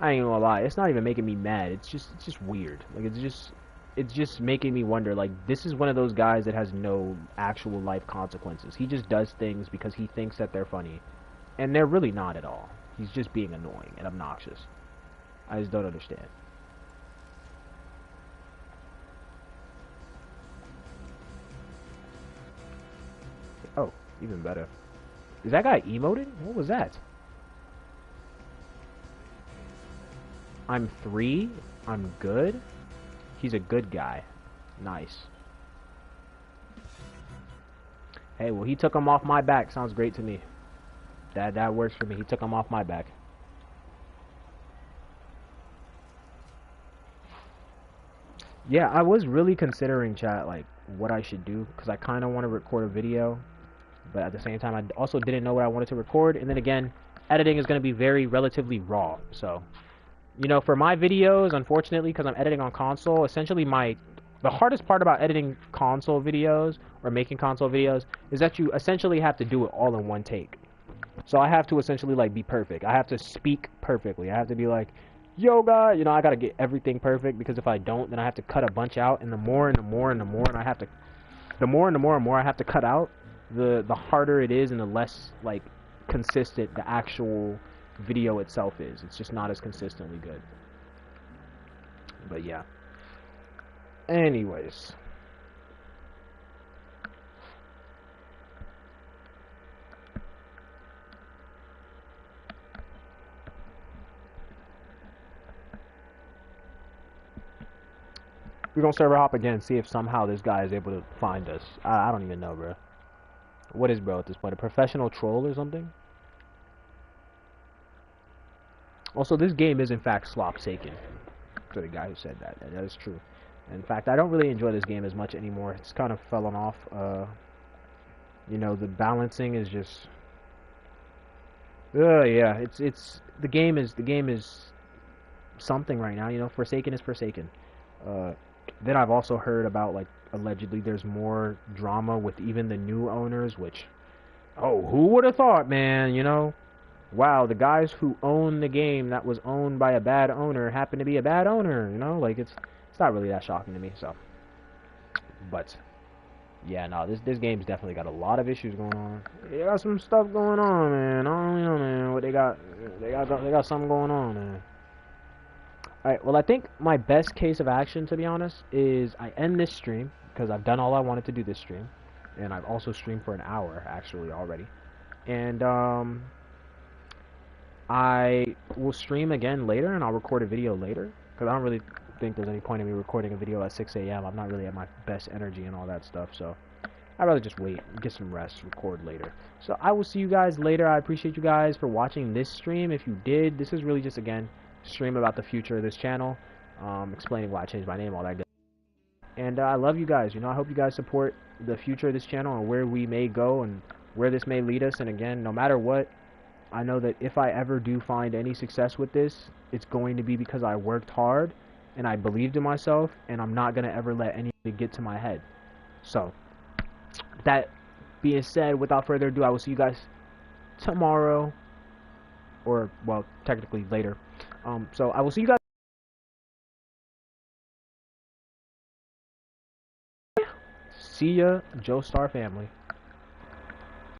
I ain't gonna lie. It's not even making me mad. It's just weird. Like, it's just making me wonder, like, this is one of those guys that has no actual life consequences. He just does things because he thinks that they're funny. And they're really not at all. He's just being annoying and obnoxious. I just don't understand. Oh, even better. Is that guy emoting? What was that? I'm 3. I'm good. He's a good guy. Nice. Hey, well, he took him off my back. Sounds great to me. That works for me. He took him off my back. Yeah, I was really considering, chat, like, what I should do, because I kind of want to record a video, but at the same time, I also didn't know what I wanted to record, and then again, editing is going to be relatively raw, so, you know, for my videos, unfortunately, because I'm editing on console, essentially the hardest part about editing console videos, or making console videos, is that you essentially have to do it all in one take. So I have to essentially, like, be perfect. I have to speak perfectly. I have to be like, yo, guy, you know, I gotta get everything perfect, because if I don't, then I have to cut a bunch out, and the more and the more and the more, and I have to, the more and the more and more I have to cut out, the harder it is, and the less, like, consistent the actual video itself is. It's just not as consistently good. But yeah. Anyways. We're gonna server hop again, see if somehow this guy is able to find us. I don't even know, bro. What is bro at this point? A professional troll or something? Also, this game is in fact slop-saken. For the guy who said that. That is true. In fact, I don't really enjoy this game as much anymore. It's kind of fallen off. You know, the balancing is just... yeah, the game is something right now, you know. Forsaken is Forsaken. Then I've also heard about, like, allegedly there's more drama with even the new owners, which, oh, who would have thought, man, you know? Wow, the guys who own the game that was owned by a bad owner happen to be a bad owner, you know? Like, it's not really that shocking to me, so. But, yeah, no, this game's definitely got a lot of issues going on. They got some stuff going on, man. I don't know, man, what they got something going on, man. Alright, well, I think my best case of action, to be honest, is I end this stream, because I've done all I wanted to do this stream, and I've also streamed for an hour, actually, already, and, I will stream again later, and I'll record a video later, because I don't really think there's any point in me recording a video at 6 a.m. I'm not really at my best energy and all that stuff, so I'd rather just wait, get some rest, record later. So I will see you guys later. I appreciate you guys for watching this stream. If you did, this is really just, again, stream about the future of this channel. explaining why I changed my name, all that good. And I love you guys. You know, I hope you guys support the future of this channel and where we may go and where this may lead us. And again, no matter what, I know that if I ever do find any success with this, it's going to be because I worked hard and I believed in myself, and I'm not going to ever let anybody get to my head. So, that being said, without further ado, I will see you guys tomorrow, or, well, technically later. So I will see you guys. See ya, Joe Star family.